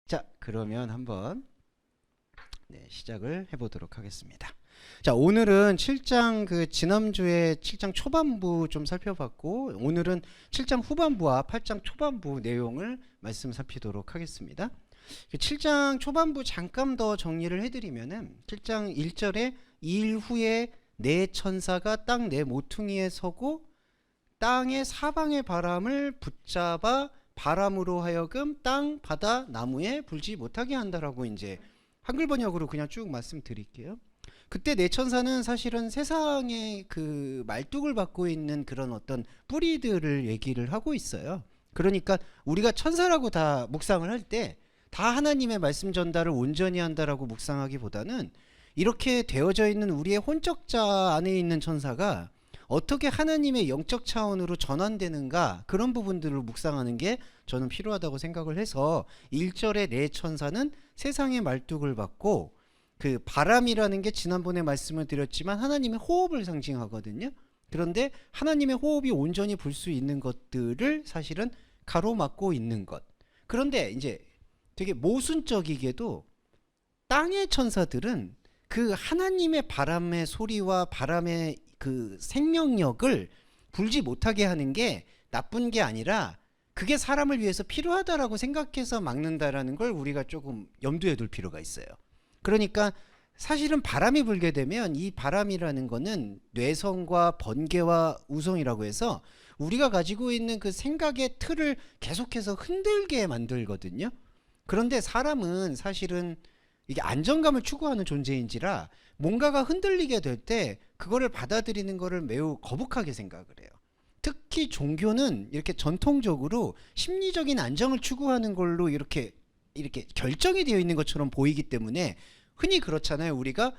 자, 그러면 한번 시작을 해보도록 하겠습니다. 자, 오늘은 7장 지난주에 7장 초반부 좀 살펴봤고, 오늘은 7장 후반부와 8장 초반부 내용을 말씀 살피도록 하겠습니다. 7장 초반부 잠깐 더 정리를 해드리면은 7장 1절에 이일 후에 네 천사가 땅 네 모퉁이에 서고 땅의 사방의 바람을 붙잡아 바람으로 하여금 땅, 바다, 나무에 불지 못하게 한다라고 이제 한글 번역으로 그냥 쭉 말씀드릴게요. 그때 네 천사는 사실은 세상의 그 말뚝을 받고 있는 그런 어떤 뿌리들을 얘기를 하고 있어요. 그러니까 우리가 천사라고 다 묵상을 할 때 다 하나님의 말씀 전달을 온전히 한다라고 묵상하기보다는 이렇게 되어져 있는 우리의 혼적자 안에 있는 천사가 어떻게 하나님의 영적 차원으로 전환되는가, 그런 부분들을 묵상하는 게 저는 필요하다고 생각을 해서 1절의 네 천사는 세상의 말뚝을 받고, 그 바람이라는 게 지난번에 말씀을 드렸지만 하나님의 호흡을 상징하거든요. 그런데 하나님의 호흡이 온전히 불 수 있는 것들을 사실은 가로막고 있는 것. 그런데 이제 되게 모순적이게도 땅의 천사들은 그 하나님의 바람의 소리와 바람의 그 생명력을 불지 못하게 하는 게 나쁜 게 아니라 그게 사람을 위해서 필요하다라고 생각해서 막는다라는 걸 우리가 조금 염두에 둘 필요가 있어요. 그러니까 사실은 바람이 불게 되면 이 바람이라는 거는 뇌성과 번개와 우성이라고 해서 우리가 가지고 있는 그 생각의 틀을 계속해서 흔들게 만들거든요. 그런데 사람은 사실은 이게 안정감을 추구하는 존재인지라 뭔가가 흔들리게 될 때 그거를 받아들이는 거를 매우 거북하게 생각을 해요. 특히 종교는 이렇게 전통적으로 심리적인 안정을 추구하는 걸로 이렇게 결정이 되어 있는 것처럼 보이기 때문에 흔히 그렇잖아요. 우리가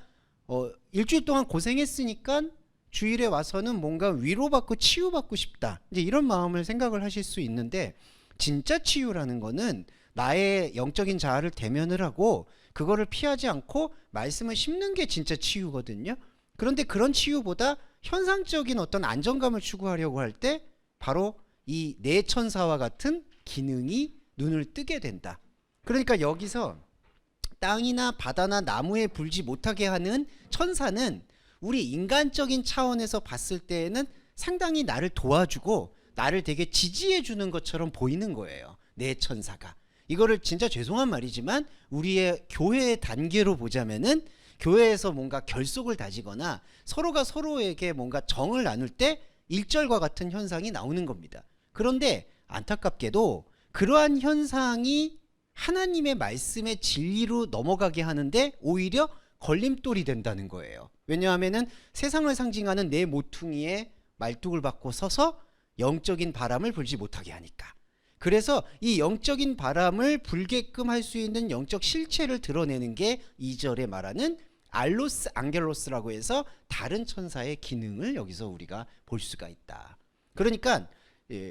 일주일 동안 고생했으니까 주일에 와서는 뭔가 위로받고 치유받고 싶다, 이제 이런 마음을 생각을 하실 수 있는데, 진짜 치유라는 거는 나의 영적인 자아를 대면을 하고 그거를 피하지 않고 말씀을 심는 게 진짜 치유거든요. 그런데 그런 치유보다 현상적인 어떤 안정감을 추구하려고 할 때 바로 이 네 천사와 같은 기능이 눈을 뜨게 된다. 그러니까 여기서 땅이나 바다나 나무에 불지 못하게 하는 천사는 우리 인간적인 차원에서 봤을 때에는 상당히 나를 도와주고 나를 되게 지지해 주는 것처럼 보이는 거예요. 네 천사가. 이거를 진짜 죄송한 말이지만 우리의 교회의 단계로 보자면은 교회에서 뭔가 결속을 다지거나 서로가 서로에게 뭔가 정을 나눌 때 1절과 같은 현상이 나오는 겁니다. 그런데 안타깝게도 그러한 현상이 하나님의 말씀의 진리로 넘어가게 하는데 오히려 걸림돌이 된다는 거예요. 왜냐하면은 세상을 상징하는 네 모퉁이에 말뚝을 받고 서서 영적인 바람을 불지 못하게 하니까. 그래서 이 영적인 바람을 불게끔 할 수 있는 영적 실체를 드러내는 게 2절에 말하는 알로스 앙겔로스라고 해서 다른 천사의 기능을 여기서 우리가 볼 수가 있다. 그러니까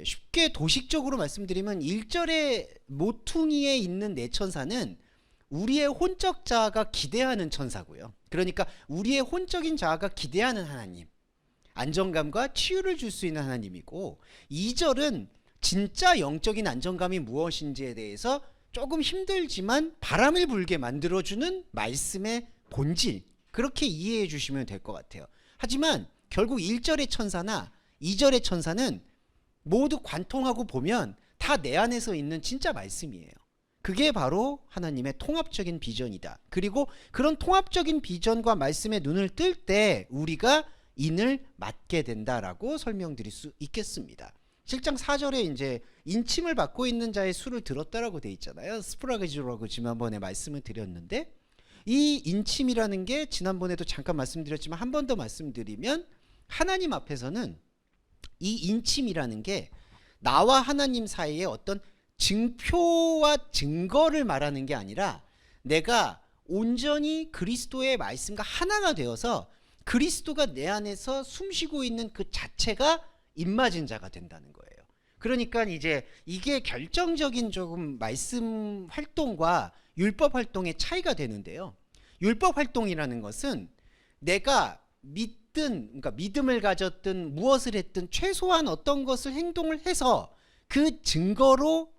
쉽게 도식적으로 말씀드리면 1절의 모퉁이에 있는 네 천사는 우리의 혼적 자아가 기대하는 천사고요. 그러니까 우리의 혼적인 자아가 기대하는 하나님, 안정감과 치유를 줄 수 있는 하나님이고, 2절은 진짜 영적인 안정감이 무엇인지에 대해서 조금 힘들지만 바람을 불게 만들어주는 말씀의 본질, 그렇게 이해해 주시면 될 것 같아요. 하지만 결국 1절의 천사나 2절의 천사는 모두 관통하고 보면 다 내 안에서 있는 진짜 말씀이에요. 그게 바로 하나님의 통합적인 비전이다. 그리고 그런 통합적인 비전과 말씀의 눈을 뜰 때 우리가 인을 맡게 된다라고 설명드릴 수 있겠습니다. 7장 4절에 이제 인침을 받고 있는 자의 수를 들었다라고 돼 있잖아요. 스프라게주라고 지난번에 말씀을 드렸는데, 이 인침이라는 게 지난번에도 잠깐 말씀드렸지만 한 번 더 말씀드리면, 하나님 앞에서는 이 인침이라는 게 나와 하나님 사이에 어떤 증표와 증거를 말하는 게 아니라 내가 온전히 그리스도의 말씀과 하나가 되어서 그리스도가 내 안에서 숨쉬고 있는 그 자체가 입맞은 자가 된다는 거예요. 그러니까 이제 이게 결정적인 조금 말씀 활동과 율법 활동의 차이가 되는데요. 율법 활동이라는 것은 내가 그러니까 믿음을 가졌든 무엇을 했든 최소한 어떤 것을 행동을 해서 그 증거로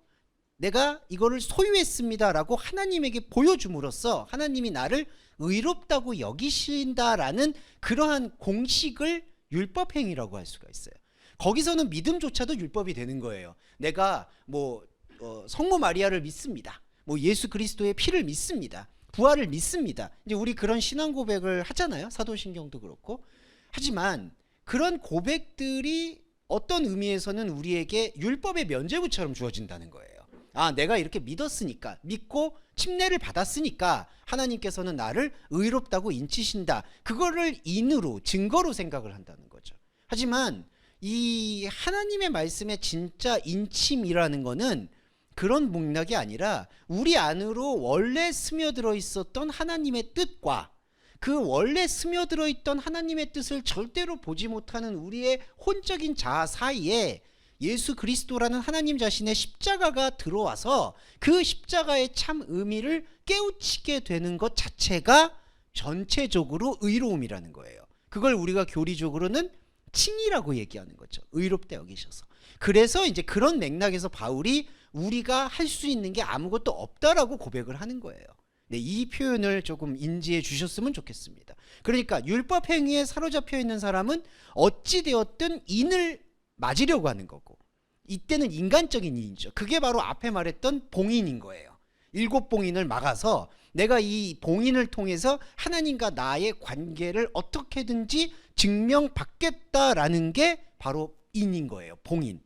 내가 이거를 소유했습니다라고 하나님에게 보여줌으로써 하나님이 나를 의롭다고 여기신다라는 그러한 공식을 율법행위라고 할 수가 있어요. 거기서는 믿음조차도 율법이 되는 거예요. 내가 성모 마리아를 믿습니다. 예수 그리스도의 피를 믿습니다. 부활을 믿습니다. 이제 우리 그런 신앙 고백을 하잖아요. 사도신경도 그렇고. 하지만 그런 고백들이 어떤 의미에서는 우리에게 율법의 면죄부처럼 주어진다는 거예요. 내가 이렇게 믿었으니까, 믿고 침례를 받았으니까 하나님께서는 나를 의롭다고 인치신다. 그거를 인으로, 증거로 생각을 한다는 거죠. 하지만 이 하나님의 말씀의 진짜 인침이라는 거는 그런 맥락이 아니라 우리 안으로 원래 스며들어 있었던 하나님의 뜻과 그 원래 스며들어 있던 하나님의 뜻을 절대로 보지 못하는 우리의 혼적인 자아 사이에 예수 그리스도라는 하나님 자신의 십자가가 들어와서 그 십자가의 참 의미를 깨우치게 되는 것 자체가 전체적으로 의로움이라는 거예요. 그걸 우리가 교리적으로는 칭이라고 얘기하는 거죠. 의롭다 여기셔서. 그래서 이제 그런 맥락에서 바울이 우리가 할 수 있는 게 아무것도 없다라고 고백을 하는 거예요. 네, 이 표현을 조금 인지해 주셨으면 좋겠습니다. 그러니까 율법 행위에 사로잡혀 있는 사람은 어찌 되었든 인을 맞으려고 하는 거고, 이때는 인간적인 인이죠. 그게 바로 앞에 말했던 봉인인 거예요. 7봉인을 막아서 내가 이 봉인을 통해서 하나님과 나의 관계를 어떻게든지 증명받겠다라는 게 바로 인인 거예요. 봉인.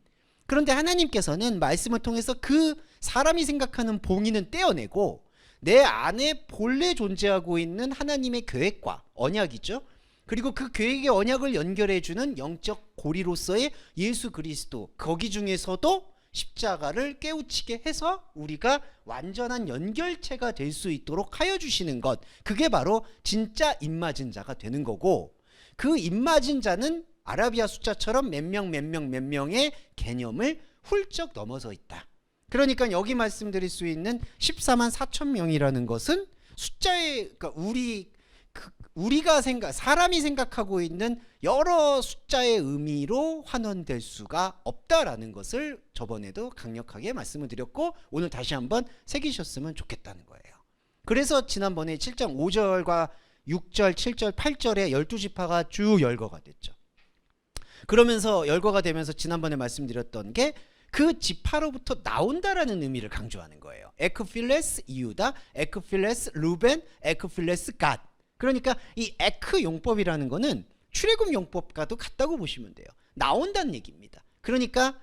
그런데 하나님께서는 말씀을 통해서 그 사람이 생각하는 봉인은 떼어내고 내 안에 본래 존재하고 있는 하나님의 계획과 언약이죠. 그리고 그 계획의 언약을 연결해주는 영적 고리로서의 예수 그리스도, 거기 중에서도 십자가를 깨우치게 해서 우리가 완전한 연결체가 될 수 있도록 하여 주시는 것, 그게 바로 진짜 입맞은 자가 되는 거고, 그 입맞은 자는 아라비아 숫자처럼 몇 명의 개념을 훌쩍 넘어서 있다. 그러니까 여기 말씀드릴 수 있는 14만 4천 명이라는 것은 숫자의, 그러니까 우리가 사람이 생각하고 있는 여러 숫자의 의미로 환원될 수가 없다라는 것을 저번에도 강력하게 말씀을 드렸고, 오늘 다시 한번 새기셨으면 좋겠다는 거예요. 그래서 지난번에 7장 5절과 6절, 7절, 8절에 12지파가 쭉 열거가 됐죠. 그러면서 열거가 되면서 지난번에 말씀드렸던 게 그 지파로부터 나온다라는 의미를 강조하는 거예요. 에크필레스 이유다, 에크필레스 루벤, 에크필레스 갓. 그러니까 이 에크 용법이라는 거는 출애굽 용법과도 같다고 보시면 돼요. 나온다는 얘기입니다. 그러니까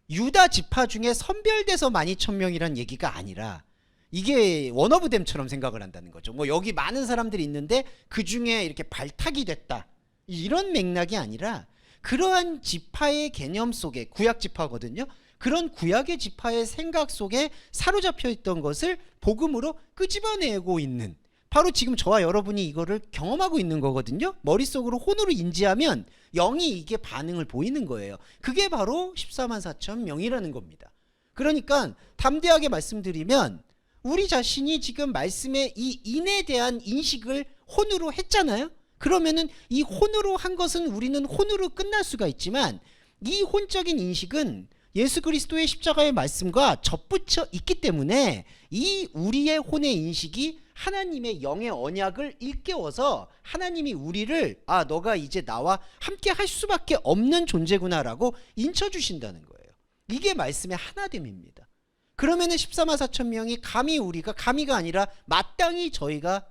유다 지파 중에 선별돼서 12,000명이란 얘기가 아니라 이게 원어브댐처럼 생각을 한다는 거죠. 여기 많은 사람들이 있는데 그 중에 이렇게 발탁이 됐다, 이런 맥락이 아니라 그러한 지파의 개념 속에, 구약 지파거든요. 그런 구약의 지파의 생각 속에 사로잡혀 있던 것을 복음으로 끄집어내고 있는, 바로 지금 저와 여러분이 이거를 경험하고 있는 거거든요. 머릿속으로 혼으로 인지하면 영이 이게 반응을 보이는 거예요. 그게 바로 14만 4천 명이라는 겁니다. 그러니까 담대하게 말씀드리면 우리 자신이 지금 말씀의 이 인에 대한 인식을 혼으로 했잖아요. 그러면은 이 혼으로 한 것은 우리는 혼으로 끝날 수가 있지만, 이 혼적인 인식은 예수 그리스도의 십자가의 말씀과 접붙여 있기 때문에 이 우리의 혼의 인식이 하나님의 영의 언약을 일깨워서 하나님이 우리를 너가 이제 나와 함께 할 수밖에 없는 존재구나라고 인쳐주신다는 거예요. 이게 말씀의 하나됨입니다. 그러면은 14만 4천 명이 감히가 아니라 마땅히 저희가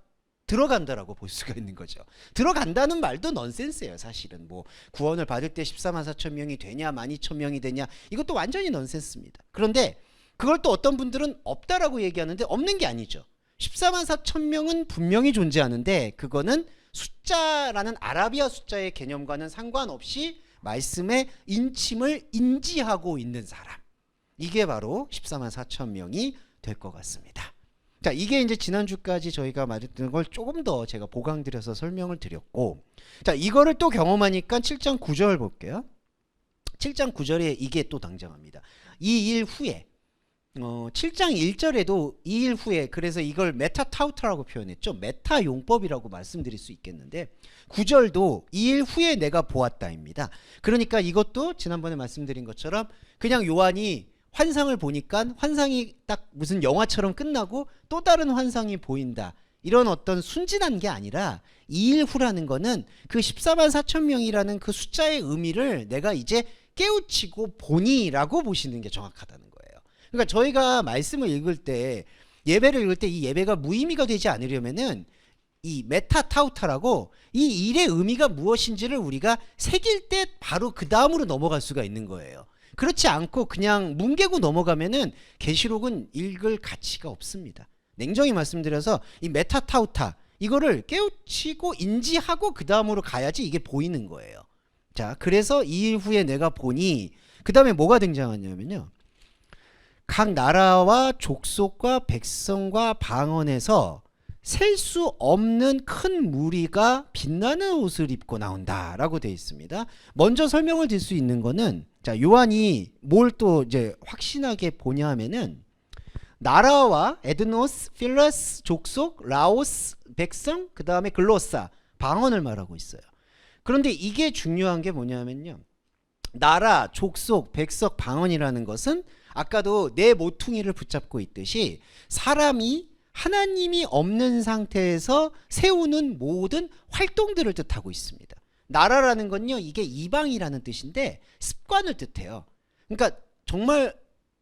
들어간다라고 볼 수가 있는 거죠. 들어간다는 말도 넌센스예요. 사실은 구원을 받을 때 14만 4천 명이 되냐 12,000명이 되냐, 이것도 완전히 넌센스입니다. 그런데 그걸 또 어떤 분들은 없다라고 얘기하는데 없는 게 아니죠. 14만 4천 명은 분명히 존재하는데 그거는 숫자라는 아라비아 숫자의 개념과는 상관없이 말씀의 인침을 인지하고 있는 사람, 이게 바로 14만 4천 명이 될 것 같습니다. 자, 이게 이제 지난주까지 저희가 말했던 걸 조금 더 제가 보강드려서 설명을 드렸고, 자, 이거를 또 경험하니까 7장 9절 볼게요. 7장 9절에 이게 또 등장합니다. 이 일 후에 7장 1절에도 이 일 후에, 그래서 이걸 메타타우타라고 표현했죠. 메타 용법이라고 말씀드릴 수 있겠는데 9절도 이 일 후에 내가 보았다입니다. 그러니까 이것도 지난번에 말씀드린 것처럼 그냥 요한이 환상을 보니까 환상이 딱 무슨 영화처럼 끝나고 또 다른 환상이 보인다. 이런 어떤 순진한 게 아니라 2일 후라는 거는 그 14만 4천 명이라는 그 숫자의 의미를 내가 이제 깨우치고 보니라고 보시는 게 정확하다는 거예요. 그러니까 저희가 말씀을 읽을 때, 예배를 읽을 때 이 예배가 무의미가 되지 않으려면은 이 메타타우타라고 이 일의 의미가 무엇인지를 우리가 새길 때 바로 그 다음으로 넘어갈 수가 있는 거예요. 그렇지 않고 그냥 뭉개고 넘어가면은 계시록은 읽을 가치가 없습니다. 냉정히 말씀드려서 이 메타타우타 이거를 깨우치고 인지하고 그 다음으로 가야지 이게 보이는 거예요. 자, 그래서 2일 후에 내가 보니 그 다음에 뭐가 등장하냐면요, 각 나라와 족속과 백성과 방언에서 셀 수 없는 큰 무리가 빛나는 옷을 입고 나온다라고 되어 있습니다. 먼저 설명을 드릴 수 있는 거는, 자, 요한이 뭘 또 이제 확신하게 보냐 하면은 나라와 에드노스, 필러스, 족속, 라오스, 백성, 그 다음에 글로사, 방언을 말하고 있어요. 그런데 이게 중요한 게 뭐냐면요, 나라, 족속, 백성, 방언이라는 것은 아까도 내 모퉁이를 붙잡고 있듯이 사람이 하나님이 없는 상태에서 세우는 모든 활동들을 뜻하고 있습니다. 나라라는 건요, 이게 이방이라는 뜻인데 습관을 뜻해요. 그러니까 정말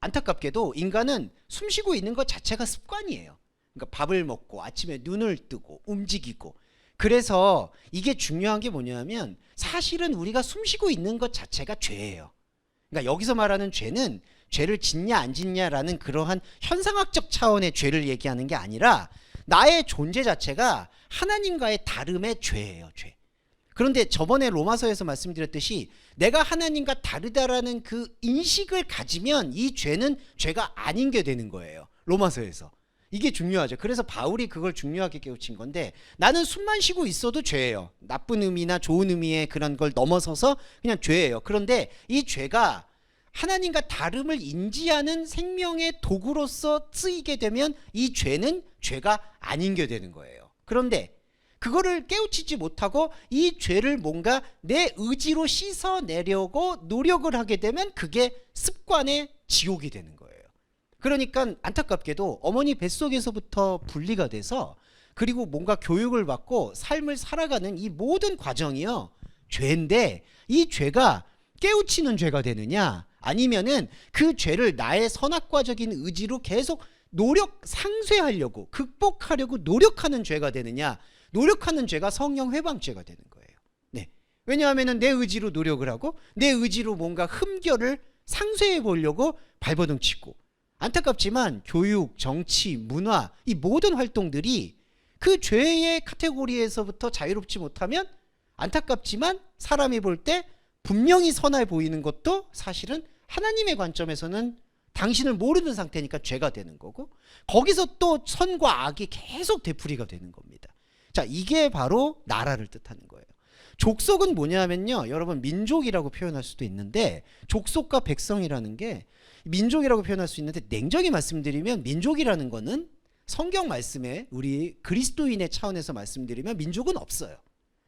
안타깝게도 인간은 숨쉬고 있는 것 자체가 습관이에요. 그러니까 밥을 먹고 아침에 눈을 뜨고 움직이고. 그래서 이게 중요한 게 뭐냐면 사실은 우리가 숨쉬고 있는 것 자체가 죄예요. 그러니까 여기서 말하는 죄는 죄를 짓냐 안 짓냐라는 그러한 현상학적 차원의 죄를 얘기하는 게 아니라 나의 존재 자체가 하나님과의 다름의 죄예요, 죄. 그런데 저번에 로마서에서 말씀드렸듯이 내가 하나님과 다르다라는 그 인식을 가지면 이 죄는 죄가 아닌 게 되는 거예요, 로마서에서. 이게 중요하죠. 그래서 바울이 그걸 중요하게 깨우친 건데, 나는 숨만 쉬고 있어도 죄예요. 나쁜 의미나 좋은 의미의 그런 걸 넘어서서 그냥 죄예요. 그런데 이 죄가 하나님과 다름을 인지하는 생명의 도구로서 쓰이게 되면 이 죄는 죄가 아닌 게 되는 거예요. 그런데 그거를 깨우치지 못하고 이 죄를 뭔가 내 의지로 씻어내려고 노력을 하게 되면 그게 습관의 지옥이 되는 거예요. 그러니까 안타깝게도 어머니 뱃속에서부터 분리가 돼서 그리고 뭔가 교육을 받고 삶을 살아가는 이 모든 과정이요, 죄인데 이 죄가 깨우치는 죄가 되느냐, 아니면은 그 죄를 나의 선악과적인 의지로 계속 상쇄하려고 극복하려고 노력하는 죄가 되느냐, 노력하는 죄가 성령 회방죄가 되는 거예요. 네. 왜냐하면은 내 의지로 노력을 하고 내 의지로 뭔가 흠결을 상쇄해 보려고 발버둥 치고, 안타깝지만 교육, 정치, 문화 이 모든 활동들이 그 죄의 카테고리에서부터 자유롭지 못하면 안타깝지만 사람이 볼 때 분명히 선해 보이는 것도 사실은 하나님의 관점에서는 당신을 모르는 상태니까 죄가 되는 거고, 거기서 또 선과 악이 계속 되풀이가 되는 겁니다. 자, 이게 바로 나라를 뜻하는 거예요. 족속은 뭐냐면요, 여러분 민족이라고 표현할 수도 있는데 족속과 백성이라는 게 민족이라고 표현할 수 있는데, 냉정히 말씀드리면 민족이라는 거는 성경 말씀에 우리 그리스도인의 차원에서 말씀드리면 민족은 없어요.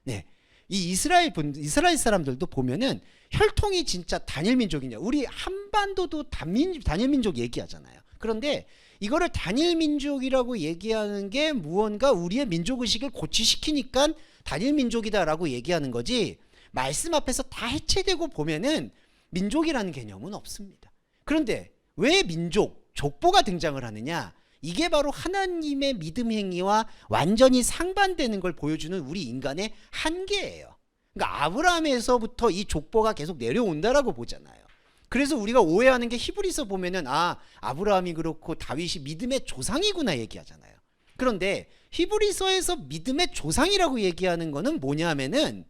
네. 이 이스라엘 사람들도 보면은 혈통이 진짜 단일 민족이냐, 우리 한반도도 단일 민족 얘기하잖아요. 그런데 이거를 단일 민족이라고 얘기하는 게 무언가 우리의 민족 의식을 고취시키니까 단일 민족이다라고 얘기하는 거지, 말씀 앞에서 다 해체되고 보면은 민족이라는 개념은 없습니다. 그런데 왜 민족, 족보가 등장을 하느냐? 이게 바로 하나님의 믿음 행위와 완전히 상반되는 걸 보여주는 우리 인간의 한계예요. 그러니까 아브라함에서부터 이 족보가 계속 내려온다라고 보잖아요. 그래서 우리가 오해하는 게 히브리서 보면은 아브라함이 그렇고 다윗이 믿음의 조상이구나 얘기하잖아요. 그런데 히브리서에서 믿음의 조상이라고 얘기하는 거는 뭐냐면은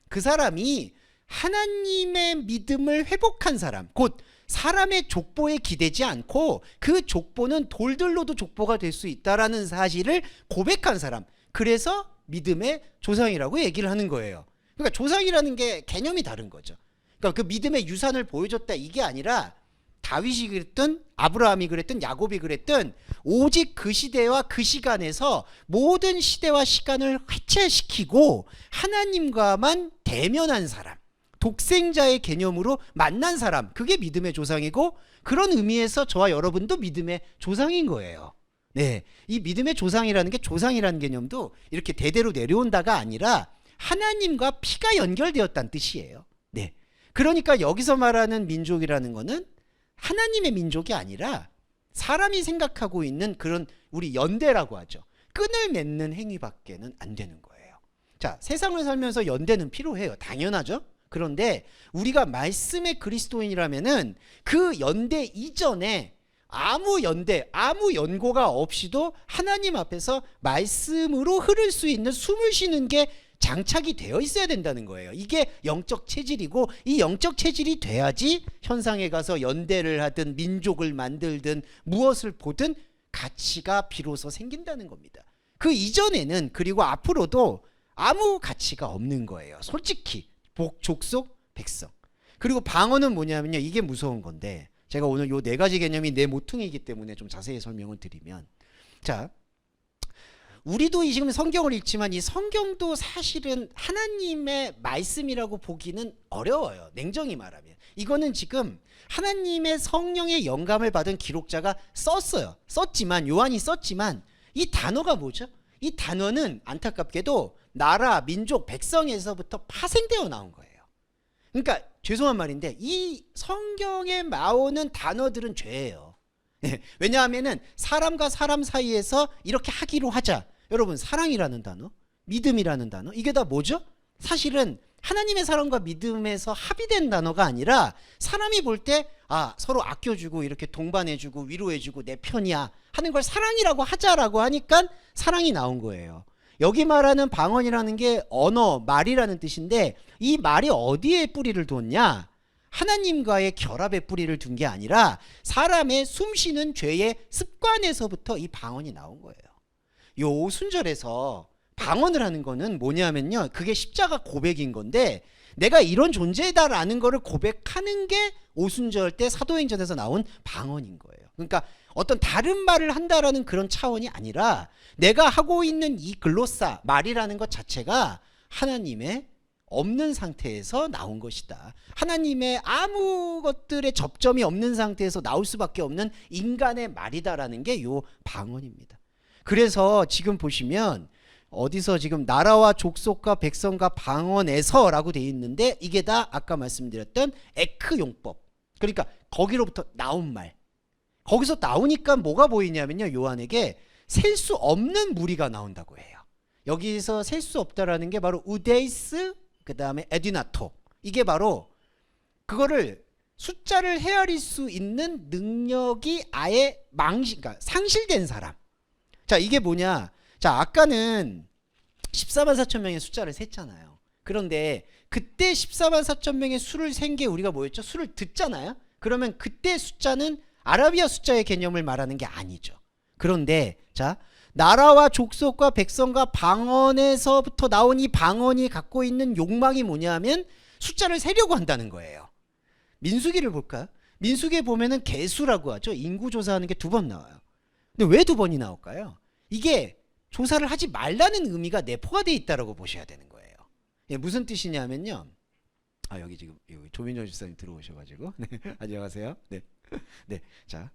그 사람이 하나님의 믿음을 회복한 사람, 곧 사람의 족보에 기대지 않고 그 족보는 돌들로도 족보가 될 수 있다라는 사실을 고백한 사람, 그래서 믿음의 조상이라고 얘기를 하는 거예요. 그러니까 조상이라는 게 개념이 다른 거죠. 그러니까 그 믿음의 유산을 보여줬다 이게 아니라 다윗이 그랬든 아브라함이 그랬든 야곱이 그랬든 오직 그 시대와 그 시간에서 모든 시대와 시간을 해체시키고 하나님과만 대면한 사람, 독생자의 개념으로 만난 사람, 그게 믿음의 조상이고, 그런 의미에서 저와 여러분도 믿음의 조상인 거예요. 네, 이 믿음의 조상이라는 게, 조상이라는 개념도 이렇게 대대로 내려온다가 아니라 하나님과 피가 연결되었다는 뜻이에요. 네, 그러니까 여기서 말하는 민족이라는 거는 하나님의 민족이 아니라 사람이 생각하고 있는 그런 우리 연대라고 하죠. 끈을 맺는 행위밖에는 안 되는 거예요. 자, 세상을 살면서 연대는 필요해요. 당연하죠. 그런데 우리가 말씀의 그리스도인이라면은 그 연대 이전에 아무 연대, 아무 연고가 없이도 하나님 앞에서 말씀으로 흐를 수 있는 숨을 쉬는 게 장착이 되어 있어야 된다는 거예요. 이게 영적 체질이고, 이 영적 체질이 돼야지 현상에 가서 연대를 하든 민족을 만들든 무엇을 보든 가치가 비로소 생긴다는 겁니다. 그 이전에는, 그리고 앞으로도 아무 가치가 없는 거예요. 솔직히 족속, 백성. 그리고 방언은 뭐냐면요, 이게 무서운 건데, 제가 오늘 요 네 가지 개념이 내 모퉁이이기 때문에 좀 자세히 설명을 드리면, 자, 우리도 지금 성경을 읽지만 이 성경도 사실은 하나님의 말씀이라고 보기는 어려워요. 냉정히 말하면. 이거는 지금 하나님의 성령의 영감을 받은 기록자가 썼지만, 요한이 썼지만, 이 단어가 뭐죠? 이 단어는 안타깝게도 나라, 민족, 백성에서부터 파생되어 나온 거예요. 그러니까 죄송한 말인데 이 성경에 나오는 단어들은 죄예요. 왜냐하면은 사람과 사람 사이에서 이렇게 하기로 하자. 여러분, 사랑이라는 단어, 믿음이라는 단어, 이게 다 뭐죠? 사실은 하나님의 사랑과 믿음에서 합의된 단어가 아니라 사람이 볼 때 서로 아껴주고 이렇게 동반해주고 위로해주고 내 편이야 하는 걸 사랑이라고 하자라고 하니까 사랑이 나온 거예요. 여기 말하는 방언이라는 게 언어, 말이라는 뜻인데, 이 말이 어디에 뿌리를 뒀냐? 하나님과의 결합에 뿌리를 둔 게 아니라 사람의 숨쉬는 죄의 습관에서부터 이 방언이 나온 거예요. 요 오순절에서 방언을 하는 거는 뭐냐면요, 그게 십자가 고백인 건데, 내가 이런 존재다라는 거를 고백하는 게 오순절 때 사도행전에서 나온 방언인 거예요. 그러니까 어떤 다른 말을 한다라는 그런 차원이 아니라 내가 하고 있는 이 글로사, 말이라는 것 자체가 하나님의 없는 상태에서 나온 것이다. 하나님의 아무 것들에 접점이 없는 상태에서 나올 수밖에 없는 인간의 말이다라는 게 요 방언입니다. 그래서 지금 보시면 어디서 지금 나라와 족속과 백성과 방언에서 라고 되어 있는데, 이게 다 아까 말씀드렸던 에크 용법, 그러니까 거기로부터 나온 말. 거기서 나오니까 뭐가 보이냐면요, 요한에게 셀 수 없는 무리가 나온다고 해요. 여기서 셀 수 없다라는 게 바로 우데이스, 그 다음에 에디나토. 이게 바로 그거를 숫자를 헤아릴 수 있는 능력이 아예 그러니까 상실된 사람. 자, 이게 뭐냐? 자, 아까는 14만 4천 명의 숫자를 셌잖아요. 그런데 그때 14만 4천 명의 수를 센 게 우리가 뭐였죠? 수를 듣잖아요. 그러면 그때 숫자는 아라비아 숫자의 개념을 말하는 게 아니죠. 그런데 자, 나라와 족속과 백성과 방언에서부터 나온 이 방언이 갖고 있는 욕망이 뭐냐면 숫자를 세려고 한다는 거예요. 민수기를 볼까요? 민수기에 보면은 개수라고 하죠. 인구 조사하는 게 2번 나와요. 근데 왜 2번이 나올까요? 이게 조사를 하지 말라는 의미가 내포가 돼 있다라고 보셔야 되는 거예요. 예, 무슨 뜻이냐면요. 여기 지금 조민정 집사님 들어오셔가지고 네, 안녕하세요. 네, 네, 자,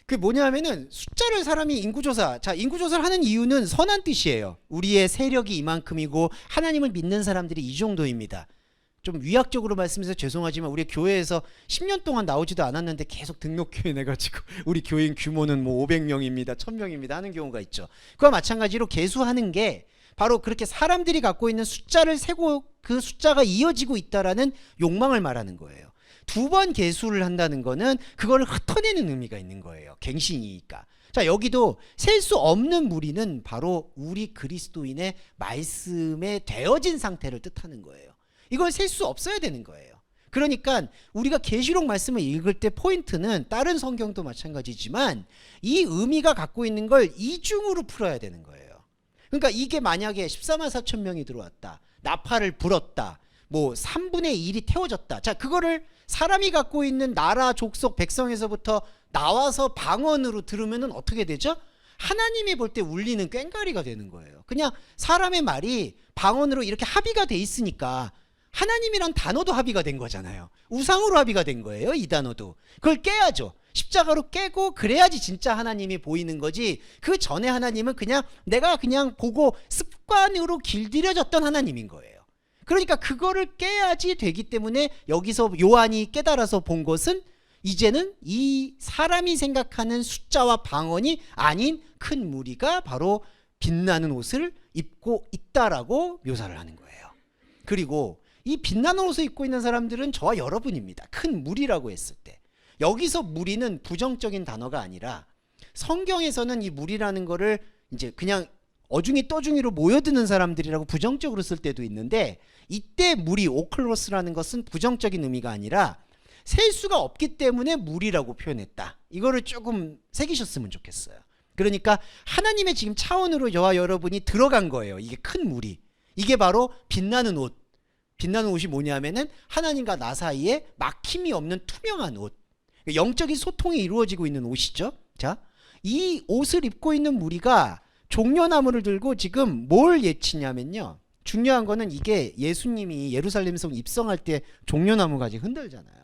그 뭐냐면은 숫자를 사람이 인구조사, 자, 인구조사를 하는 이유는 선한 뜻이에요. 우리의 세력이 이만큼이고 하나님을 믿는 사람들이 이 정도입니다. 좀 위약적으로 말씀해서 죄송하지만 우리 교회에서 10년 동안 나오지도 않았는데 계속 등록교회 내가지고 우리 교인 규모는 뭐 500명입니다 1000명입니다 하는 경우가 있죠. 그와 마찬가지로 계수하는 게 바로 그렇게 사람들이 갖고 있는 숫자를 세고 그 숫자가 이어지고 있다라는 욕망을 말하는 거예요. 2번 계수를 한다는 거는 그거를 흩어내는 의미가 있는 거예요. 갱신이니까. 자, 여기도 셀 수 없는 무리는 바로 우리 그리스도인의 말씀에 되어진 상태를 뜻하는 거예요. 이걸 셀 수 없어야 되는 거예요. 그러니까 우리가 계시록 말씀을 읽을 때 포인트는 다른 성경도 마찬가지지만 이 의미가 갖고 있는 걸 이중으로 풀어야 되는 거예요. 그러니까 이게 만약에 14만 4천 명이 들어왔다, 나팔을 불었다, 뭐 3분의 1이 태워졌다. 자, 그거를 사람이 갖고 있는 나라, 족속, 백성에서부터 나와서 방언으로 들으면은 어떻게 되죠? 하나님이 볼 때 울리는 꽹과리가 되는 거예요. 그냥 사람의 말이 방언으로 이렇게 합의가 돼 있으니까 하나님이란 단어도 합의가 된 거잖아요. 우상으로 합의가 된 거예요. 이 단어도. 그걸 깨야죠. 십자가로 깨고 그래야지 진짜 하나님이 보이는 거지. 그 전에 하나님은 그냥 내가 그냥 보고 습관으로 길들여졌던 하나님인 거예요. 그러니까 그거를 깨야지 되기 때문에 여기서 요한이 깨달아서 본 것은 이제는 이 사람이 생각하는 숫자와 방언이 아닌 큰 무리가 바로 빛나는 옷을 입고 있다라고 묘사를 하는 거예요. 그리고 이 빛나는 옷을 입고 있는 사람들은 저와 여러분입니다. 큰 무리라고 했을 때 여기서 무리는 부정적인 단어가 아니라 성경에서는 이 무리라는 거를 이제 그냥 어중이 떠중이로 모여드는 사람들이라고 부정적으로 쓸 때도 있는데 이때 무리 오클로스라는 것은 부정적인 의미가 아니라 셀 수가 없기 때문에 무리라고 표현했다. 이거를 조금 새기셨으면 좋겠어요. 그러니까 하나님의 지금 차원으로 저와 여러분이 들어간 거예요. 이게 큰 무리. 이게 바로 빛나는 옷. 빛나는 옷이 뭐냐면은 하나님과 나 사이에 막힘이 없는 투명한 옷. 영적인 소통이 이루어지고 있는 옷이죠. 자, 이 옷을 입고 있는 무리가 종려나무를 들고 지금 뭘 예치냐면요. 중요한 거는 이게 예수님이 예루살렘 성 입성할 때 종려나무 가지 흔들잖아요.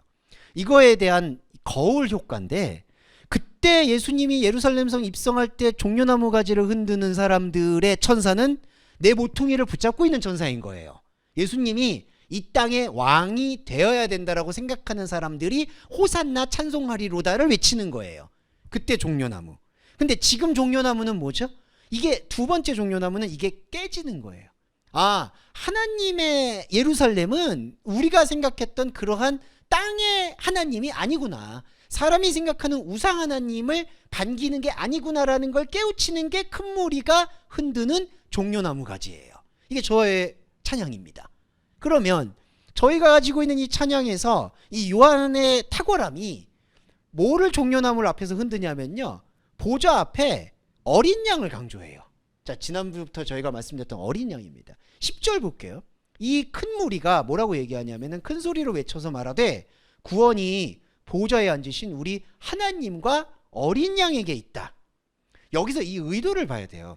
이거에 대한 거울 효과인데 그때 예수님이 예루살렘 성 입성할 때 종려나무 가지를 흔드는 사람들의 천사는 내 모퉁이를 붙잡고 있는 천사인 거예요. 예수님이 이 땅의 왕이 되어야 된다라고 생각하는 사람들이 호산나 찬송하리로다를 외치는 거예요. 그때 종려나무. 근데 지금 종려나무는 뭐죠? 이게 두 번째 종려나무는 이게 깨지는 거예요. 아, 하나님의 예루살렘은 우리가 생각했던 그러한 땅의 하나님이 아니구나. 사람이 생각하는 우상 하나님을 반기는 게 아니구나라는 걸 깨우치는 게 큰 무리가 흔드는 종려나무 가지예요. 이게 저의 찬양입니다. 그러면 저희가 가지고 있는 이 찬양에서 이 요한의 탁월함이 뭐를 종려나무를 앞에서 흔드냐면요. 보좌 앞에 어린 양을 강조해요. 자, 지난주부터 저희가 말씀드렸던 어린 양입니다. 10절 볼게요. 이 큰 무리가 뭐라고 얘기하냐면은 큰 소리로 외쳐서 말하되 구원이 보좌에 앉으신 우리 하나님과 어린 양에게 있다. 여기서 이 의도를 봐야 돼요.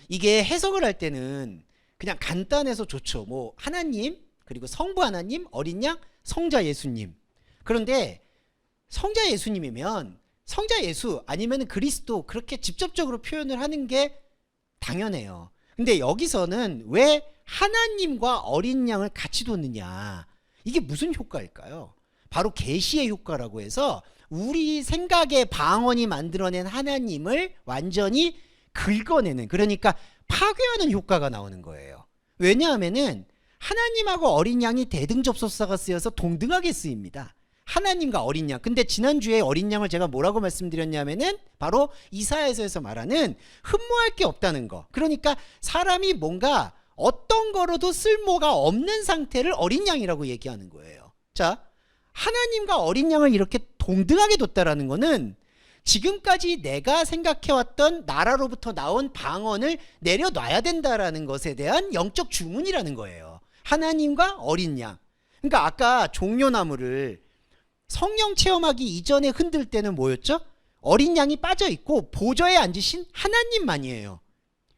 이게 해석을 할 때는 그냥 간단해서 좋죠. 뭐 하나님, 그리고 성부 하나님, 어린 양, 성자 예수님. 그런데 성자 예수님이면 성자 예수 아니면 그리스도 그렇게 직접적으로 표현을 하는 게 당연해요. 근데 여기서는 왜 하나님과 어린 양을 같이 뒀느냐? 이게 무슨 효과일까요? 바로 계시의 효과라고 해서 우리 생각의 방언이 만들어낸 하나님을 완전히 긁어내는, 그러니까 파괴하는 효과가 나오는 거예요. 왜냐하면은 하나님하고 어린 양이 대등접속사가 쓰여서 동등하게 쓰입니다. 하나님과 어린 양. 근데 지난주에 어린 양을 제가 뭐라고 말씀드렸냐면은 바로 이사야서에서 말하는 흠모할 게 없다는 거. 그러니까 사람이 뭔가 어떤 거로도 쓸모가 없는 상태를 어린 양이라고 얘기하는 거예요. 자, 하나님과 어린 양을 이렇게 동등하게 뒀다라는 거는 지금까지 내가 생각해왔던 나라로부터 나온 방언을 내려놔야 된다라는 것에 대한 영적 주문이라는 거예요. 하나님과 어린 양. 그러니까 아까 종려나무를 성령 체험하기 이전에 흔들 때는 뭐였죠? 어린 양이 빠져있고 보좌에 앉으신 하나님만이에요.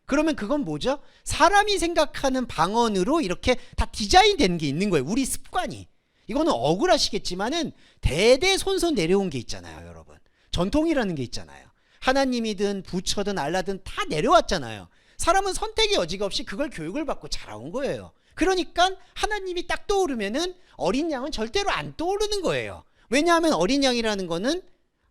그러면 그건 뭐죠? 사람이 생각하는 방언으로 이렇게 다 디자인된 게 있는 거예요. 우리 습관이. 이거는 억울하시겠지만은 대대손손 내려온 게 있잖아요, 여러분. 전통이라는 게 있잖아요. 하나님이든 부처든 알라든 다 내려왔잖아요. 사람은 선택의 여지가 없이 그걸 교육을 받고 자라온 거예요. 그러니까 하나님이 딱 떠오르면은 어린 양은 절대로 안 떠오르는 거예요. 왜냐하면 어린 양이라는 거는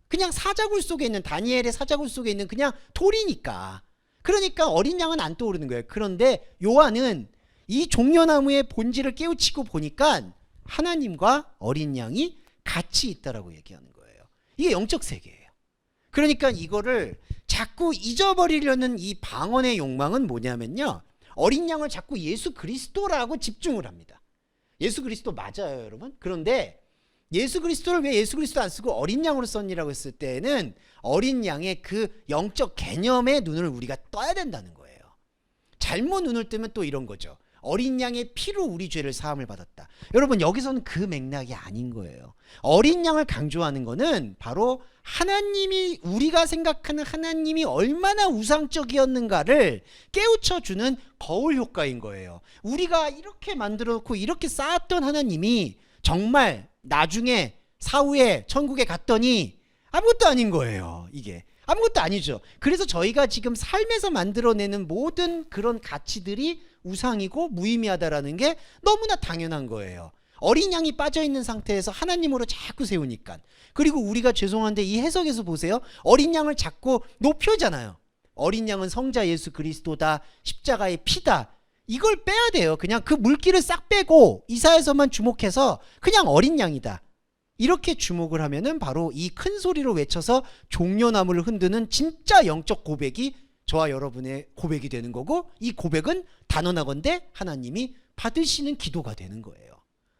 그냥 사자굴 속에 있는, 다니엘의 사자굴 속에 있는 그냥 돌이니까. 그러니까 어린 양은 안 떠오르는 거예요. 그런데 요한은 이 종려나무의 본질을 깨우치고 보니까 하나님과 어린 양이 같이 있다라고 얘기하는 거예요. 이게 영적 세계예요. 그러니까 이거를 자꾸 잊어버리려는 이 방언의 욕망은 뭐냐면요. 어린 양을 자꾸 예수 그리스도라고 집중을 합니다. 예수 그리스도 맞아요, 여러분. 그런데 예수 그리스도를 왜 예수 그리스도 안 쓰고 어린 양으로 썼니라고 했을 때는 어린 양의 그 영적 개념의 눈을 우리가 떠야 된다는 거예요. 잘못 눈을 뜨면 또 이런 거죠. 어린 양의 피로 우리 죄를 사함을 받았다. 여러분 여기서는 그 맥락이 아닌 거예요. 어린 양을 강조하는 거는 바로 하나님이, 우리가 생각하는 하나님이 얼마나 우상적이었는가를 깨우쳐주는 거울 효과인 거예요. 우리가 이렇게 만들어 놓고 이렇게 쌓았던 하나님이 정말 나중에 사후에 천국에 갔더니 아무것도 아닌 거예요. 이게 아무것도 아니죠. 그래서 저희가 지금 삶에서 만들어내는 모든 그런 가치들이 우상이고 무의미하다라는 게 너무나 당연한 거예요. 어린 양이 빠져있는 상태에서 하나님으로 자꾸 세우니까. 그리고 우리가 죄송한데 이 해석에서 보세요. 어린 양을 자꾸 높여잖아요. 어린 양은 성자 예수 그리스도다, 십자가의 피다. 이걸 빼야 돼요. 그냥 그 물기를 싹 빼고 이사야서만 주목해서 그냥 어린 양이다, 이렇게 주목을 하면은 바로 이 큰 소리로 외쳐서 종려나무를 흔드는 진짜 영적 고백이 저와 여러분의 고백이 되는 거고, 이 고백은 단언하건대 하나님이 받으시는 기도가 되는 거예요.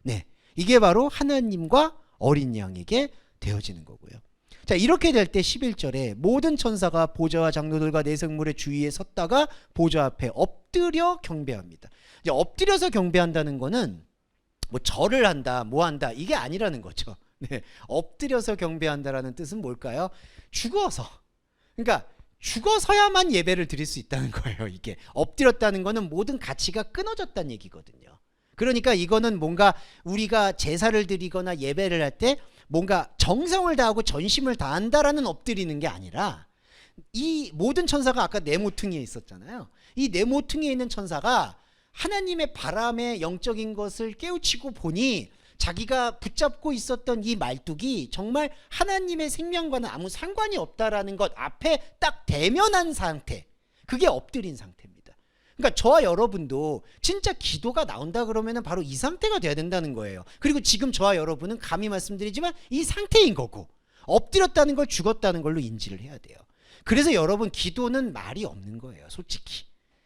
네, 이게 바로 하나님과 어린 양에게 되어지는 거고요. 자, 이렇게 될 때 11절에 모든 천사가 보좌와 장로들과 내생물의 주위에 섰다가 보좌 앞에 엎드려 경배합니다. 이제 엎드려서 경배한다는 거는 뭐 절을 한다, 뭐 한다, 이게 아니라는 거죠. 네, 엎드려서 경배한다라는 뜻은 뭘까요? 죽어서, 그러니까 죽어서야만 예배를 드릴 수 있다는 거예요. 이게 엎드렸다는 거는 모든 가치가 끊어졌다는 얘기거든요. 그러니까 이거는 뭔가 우리가 제사를 드리거나 예배를 할 때 뭔가 정성을 다하고 전심을 다한다라는 엎드리는 게 아니라, 이 모든 천사가 아까 네모퉁이에 있었잖아요. 이 네모퉁이에 있는 천사가 하나님의 바람의 영적인 것을 깨우치고 보니 자기가 붙잡고 있었던 이 말뚝이 정말 하나님의 생명과는 아무 상관이 없다라는 것 앞에 딱 대면한 상태, 그게 엎드린 상태입니다. 그러니까 저와 여러분도 진짜 기도가 나온다 그러면 바로 이 상태가 돼야 된다는 거예요. 그리고 지금 저와 여러분은 감히 말씀드리지만 이 상태인 거고, 엎드렸다는 걸 죽었다는 걸로 인지를 해야 돼요. 그래서 여러분, 기도는 말이 없는 거예요, 솔직히.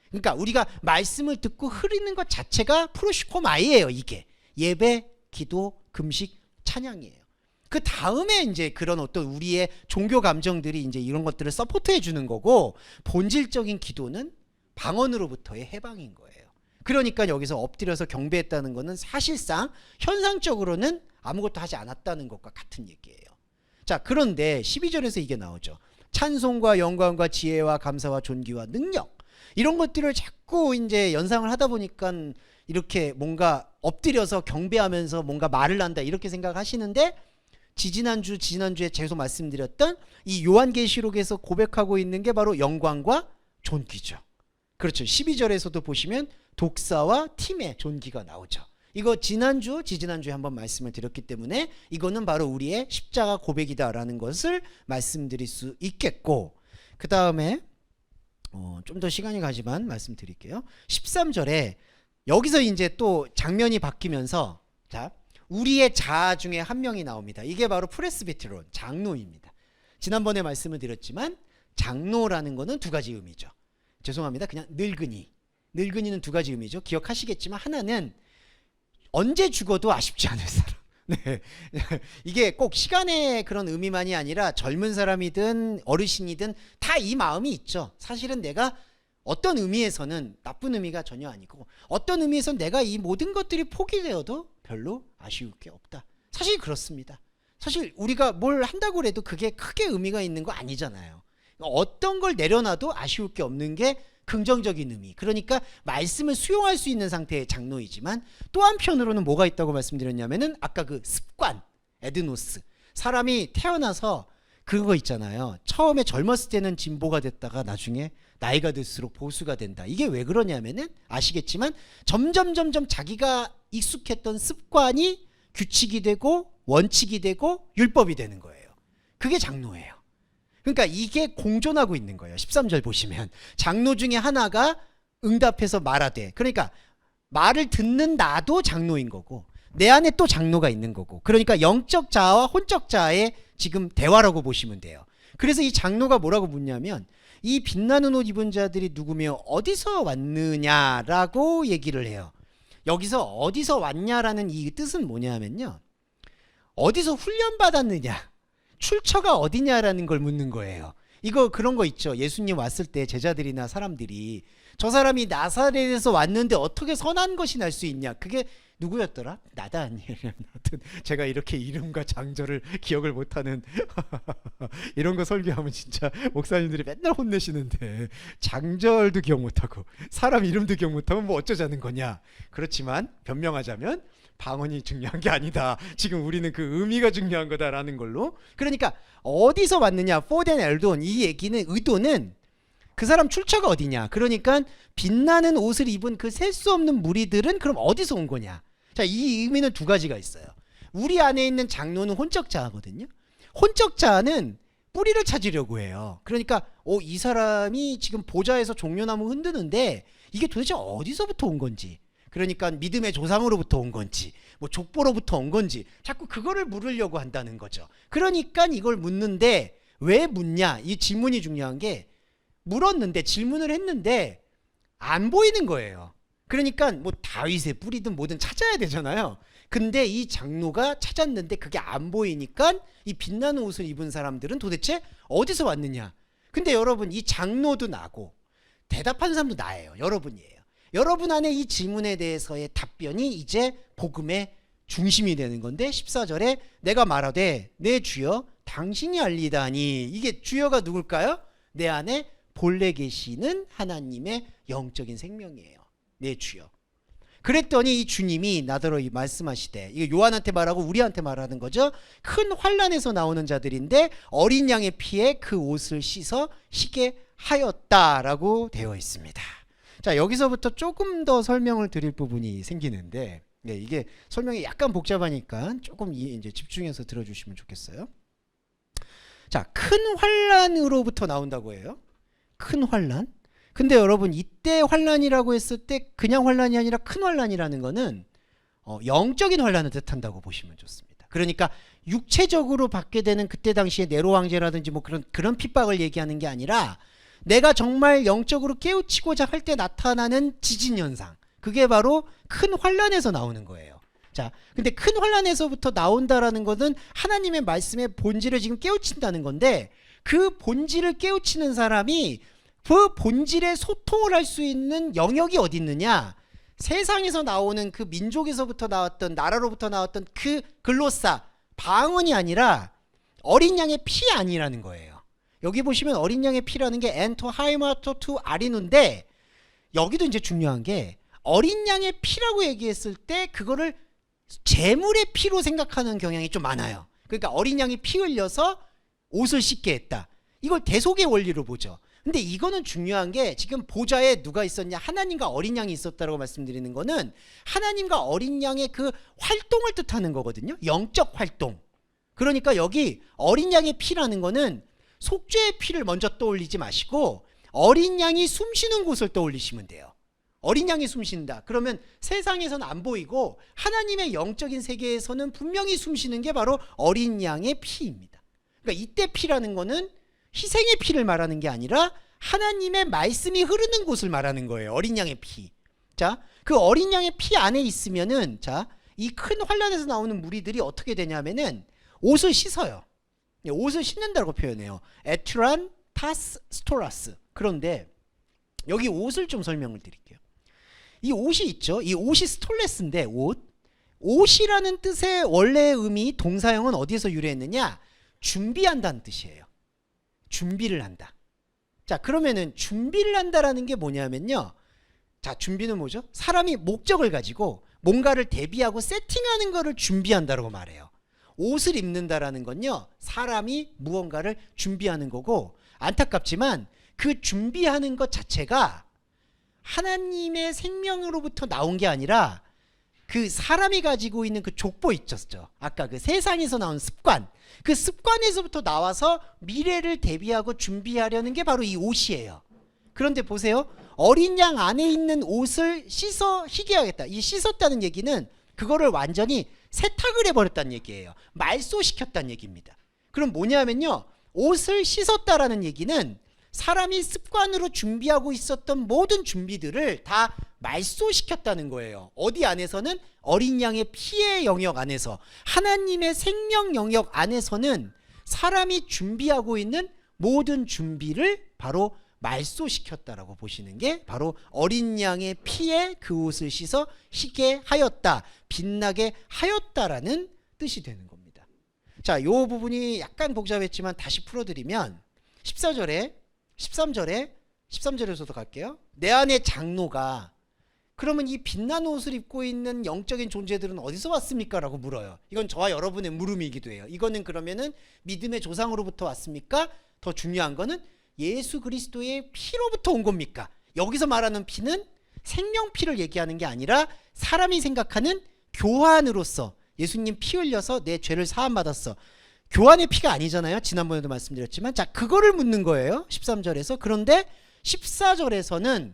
그러니까 우리가 말씀을 듣고 흐르는 것 자체가 프로시코마이예요. 이게 예배, 기도, 금식, 찬양이에요. 그 다음에 이제 그런 어떤 우리의 종교 감정들이 이제 이런 것들을 서포트해 주는 거고, 본질적인 기도는 방언으로부터의 해방인 거예요. 그러니까 여기서 엎드려서 경배했다는 것은 사실상 현상적으로는 아무것도 하지 않았다는 것과 같은 얘기예요. 자, 그런데 12절에서 이게 나오죠. 찬송과 영광과 지혜와 감사와 존귀와 능력, 이런 것들을 자꾸 이제 연상을 하다 보니까 이렇게 뭔가 엎드려서 경배하면서 뭔가 말을 한다, 이렇게 생각하시는데, 지지난주에 계속 말씀드렸던 이 요한계시록에서 고백하고 있는 게 바로 영광과 존귀죠. 그렇죠. 12절에서도 보시면 독사와 팀의 존귀가 나오죠. 이거 지지난주에 한번 말씀을 드렸기 때문에 이거는 바로 우리의 십자가 고백이다라는 것을 말씀드릴 수 있겠고, 그 다음에 좀 더 시간이 가지만 말씀드릴게요. 13절에 여기서 이제 또 장면이 바뀌면서, 자, 우리의 자아 중에 한 명이 나옵니다. 이게 바로 프레스비테론, 장로입니다. 지난번에 말씀을 드렸지만 장로라는 거는 두 가지 의미죠. 죄송합니다. 그냥 늙은이는 두 가지 의미죠. 기억하시겠지만 하나는 언제 죽어도 아쉽지 않을 사람. 네. 이게 꼭 시간의 그런 의미만이 아니라 젊은 사람이든 어르신이든 다 이 마음이 있죠. 사실은 내가 어떤 의미에서는 나쁜 의미가 전혀 아니고, 어떤 의미에서는 내가 이 모든 것들이 포기되어도 별로 아쉬울 게 없다. 사실 그렇습니다. 사실 우리가 뭘 한다고 해도 그게 크게 의미가 있는 거 아니잖아요. 어떤 걸 내려놔도 아쉬울 게 없는 게 긍정적인 의미. 그러니까 말씀을 수용할 수 있는 상태의 장로이지만, 또 한편으로는 뭐가 있다고 말씀드렸냐면은 아까 그 습관, 에드노스. 사람이 태어나서 그거 있잖아요. 처음에 젊었을 때는 진보가 됐다가 나중에 나이가 들수록 보수가 된다. 이게 왜 그러냐면은 아시겠지만 점점 자기가 익숙했던 습관이 규칙이 되고 원칙이 되고 율법이 되는 거예요. 그게 장로예요. 그러니까 이게 공존하고 있는 거예요. 13절 보시면 장로 중에 하나가 응답해서 말하되, 그러니까 말을 듣는 나도 장로인 거고 내 안에 또 장로가 있는 거고, 그러니까 영적 자아와 혼적 자아의 지금 대화라고 보시면 돼요. 그래서 이 장로가 뭐라고 묻냐면, 이 빛나는 옷 입은 자들이 누구며 어디서 왔느냐라고 얘기를 해요. 여기서 어디서 왔냐라는 이 뜻은 뭐냐면요, 어디서 훈련받았느냐, 출처가 어디냐라는 걸 묻는 거예요. 이거 그런 거 있죠. 예수님 왔을 때 제자들이나 사람들이 저 사람이 나사렛에서 왔는데 어떻게 선한 것이 날 수 있냐. 그게 누구였더라? 나다니엘. 하여튼 제가 이렇게 이름과 장절을 기억을 못하는 이런 거 설교하면 진짜 목사님들이 맨날 혼내시는데 장절도 기억 못하고 사람 이름도 기억 못하면 뭐 어쩌자는 거냐. 그렇지만 변명하자면 방언이 중요한 게 아니다. 지금 우리는 그 의미가 중요한 거다라는 걸로. 그러니까 어디서 왔느냐. 포덴 엘돈 이 얘기는 의도는 그 사람 출처가 어디냐. 그러니까 빛나는 옷을 입은 그 셀 수 없는 무리들은 그럼 어디서 온 거냐. 자, 이 의미는 두 가지가 있어요. 우리 안에 있는 장로는 혼적자거든요. 혼적자는 뿌리를 찾으려고 해요. 그러니까 이 사람이 지금 보좌에서 종려나무 흔드는데 이게 도대체 어디서부터 온 건지, 그러니까 믿음의 조상으로부터 온 건지 뭐 족보로부터 온 건지 자꾸 그거를 물으려고 한다는 거죠. 그러니까 이걸 묻는데 왜 묻냐. 이 질문이 중요한 게 물었는데 질문을 했는데 안 보이는 거예요. 그러니까 뭐 다윗의 뿌리든 뭐든 찾아야 되잖아요. 근데 이 장로가 찾았는데 그게 안 보이니까 이 빛나는 옷을 입은 사람들은 도대체 어디서 왔느냐. 근데 여러분 이 장로도 나고 대답한 사람도 나예요. 여러분이에요. 여러분 안에 이 질문에 대해서의 답변이 이제 복음의 중심이 되는 건데 14절에 내가 말하되 내 주여 당신이 알리다니. 이게 주여가 누굴까요? 내 안에 본래 계시는 하나님의 영적인 생명이에요. 내 주여. 그랬더니 이 주님이 나더러 말씀하시되, 이게 요한한테 말하고 우리한테 말하는 거죠. 큰 환난에서 나오는 자들인데 어린 양의 피에 그 옷을 씻어 희게 하였다라고 되어 있습니다. 자, 여기서부터 조금 더 설명을 드릴 부분이 생기는데, 네, 이게 설명이 약간 복잡하니까 조금 이제 집중해서 들어주시면 좋겠어요. 자, 큰 환난으로부터 나온다고 해요. 큰 환난. 근데 여러분 이때 환난이라고 했을 때 그냥 환난이 아니라 큰 환난이라는 거는 영적인 환난을 뜻한다고 보시면 좋습니다. 그러니까 육체적으로 받게 되는 그때 당시에 네로 황제라든지 뭐 그런 핍박을 얘기하는 게 아니라 내가 정말 영적으로 깨우치고자 할 때 나타나는 지진 현상. 그게 바로 큰 환난에서 나오는 거예요. 자, 근데 큰 환난에서부터 나온다라는 것은 하나님의 말씀의 본질을 지금 깨우친다는 건데, 그 본질을 깨우치는 사람이 그 본질에 소통을 할 수 있는 영역이 어디 있느냐. 세상에서 나오는 그 민족에서부터 나왔던, 나라로부터 나왔던 그 글로사 방언이 아니라 어린 양의 피 아니라는 거예요. 여기 보시면 어린 양의 피라는 게 엔토 하이마토 투 아리누인데, 여기도 이제 중요한 게 어린 양의 피라고 얘기했을 때 그거를 제물의 피로 생각하는 경향이 좀 많아요. 그러니까 어린 양이 피 흘려서 옷을 씻게 했다. 이걸 대속의 원리로 보죠. 근데 이거는 중요한 게 지금 보좌에 누가 있었냐. 하나님과 어린 양이 있었다라고 말씀드리는 거는 하나님과 어린 양의 그 활동을 뜻하는 거거든요. 영적 활동. 그러니까 여기 어린 양의 피라는 거는 속죄의 피를 먼저 떠올리지 마시고 어린 양이 숨쉬는 곳을 떠올리시면 돼요. 어린 양이 숨쉰다. 그러면 세상에서는 안 보이고 하나님의 영적인 세계에서는 분명히 숨쉬는 게 바로 어린 양의 피입니다. 그러니까 이때 피라는 거는 희생의 피를 말하는 게 아니라 하나님의 말씀이 흐르는 곳을 말하는 거예요. 어린 양의 피. 자, 그 어린 양의 피 안에 있으면은, 자, 이 큰 환난에서 나오는 무리들이 어떻게 되냐면은 옷을 씻어요. 옷을 씻는다고 표현해요. 에투란 타스 스토라스. 그런데 여기 옷을 좀 설명을 드릴게요. 이 옷이 있죠. 이 옷이 스톨레스인데 옷. 옷이라는 뜻의 원래의 의미, 동사형은 어디에서 유래했느냐? 준비한다는 뜻이에요. 준비를 한다. 자, 그러면은 준비를 한다라는 게 뭐냐면요. 자, 준비는 뭐죠? 사람이 목적을 가지고 뭔가를 대비하고 세팅하는 거를 준비한다라고 말해요. 옷을 입는다라는 건요, 사람이 무언가를 준비하는 거고, 안타깝지만 그 준비하는 것 자체가 하나님의 생명으로부터 나온 게 아니라 그 사람이 가지고 있는 그 족보 있었죠. 아까 그 세상에서 나온 습관, 그 습관에서부터 나와서 미래를 대비하고 준비하려는 게 바로 이 옷이에요. 그런데 보세요. 어린 양 안에 있는 옷을 씻어 희게 하겠다. 이 씻었다는 얘기는 그거를 완전히 세탁을 해버렸다는 얘기예요. 말소시켰다는 얘기입니다. 그럼 뭐냐면요, 옷을 씻었다라는 얘기는 사람이 습관으로 준비하고 있었던 모든 준비들을 다 말소시켰다는 거예요. 어디 안에서는? 어린 양의 피의 영역 안에서, 하나님의 생명 영역 안에서는 사람이 준비하고 있는 모든 준비를 바로 말소시켰다라고 보시는 게 바로 어린 양의 피에 그 옷을 씻어 희게 하였다, 빛나게 하였다라는 뜻이 되는 겁니다. 자, 이 부분이 약간 복잡했지만 다시 풀어드리면 14절에 13절에서도 갈게요. 내 안에 장로가, 그러면 이 빛난 옷을 입고 있는 영적인 존재들은 어디서 왔습니까? 라고 물어요. 이건 저와 여러분의 물음이기도 해요. 이거는 그러면은 믿음의 조상으로부터 왔습니까? 더 중요한 거는 예수 그리스도의 피로부터 온 겁니까? 여기서 말하는 피는 생명피를 얘기하는 게 아니라 사람이 생각하는 교환으로서 예수님 피 흘려서 내 죄를 사함받았어. 교환의 피가 아니잖아요. 지난번에도 말씀드렸지만. 자, 그거를 묻는 거예요. 13절에서. 그런데 14절에서는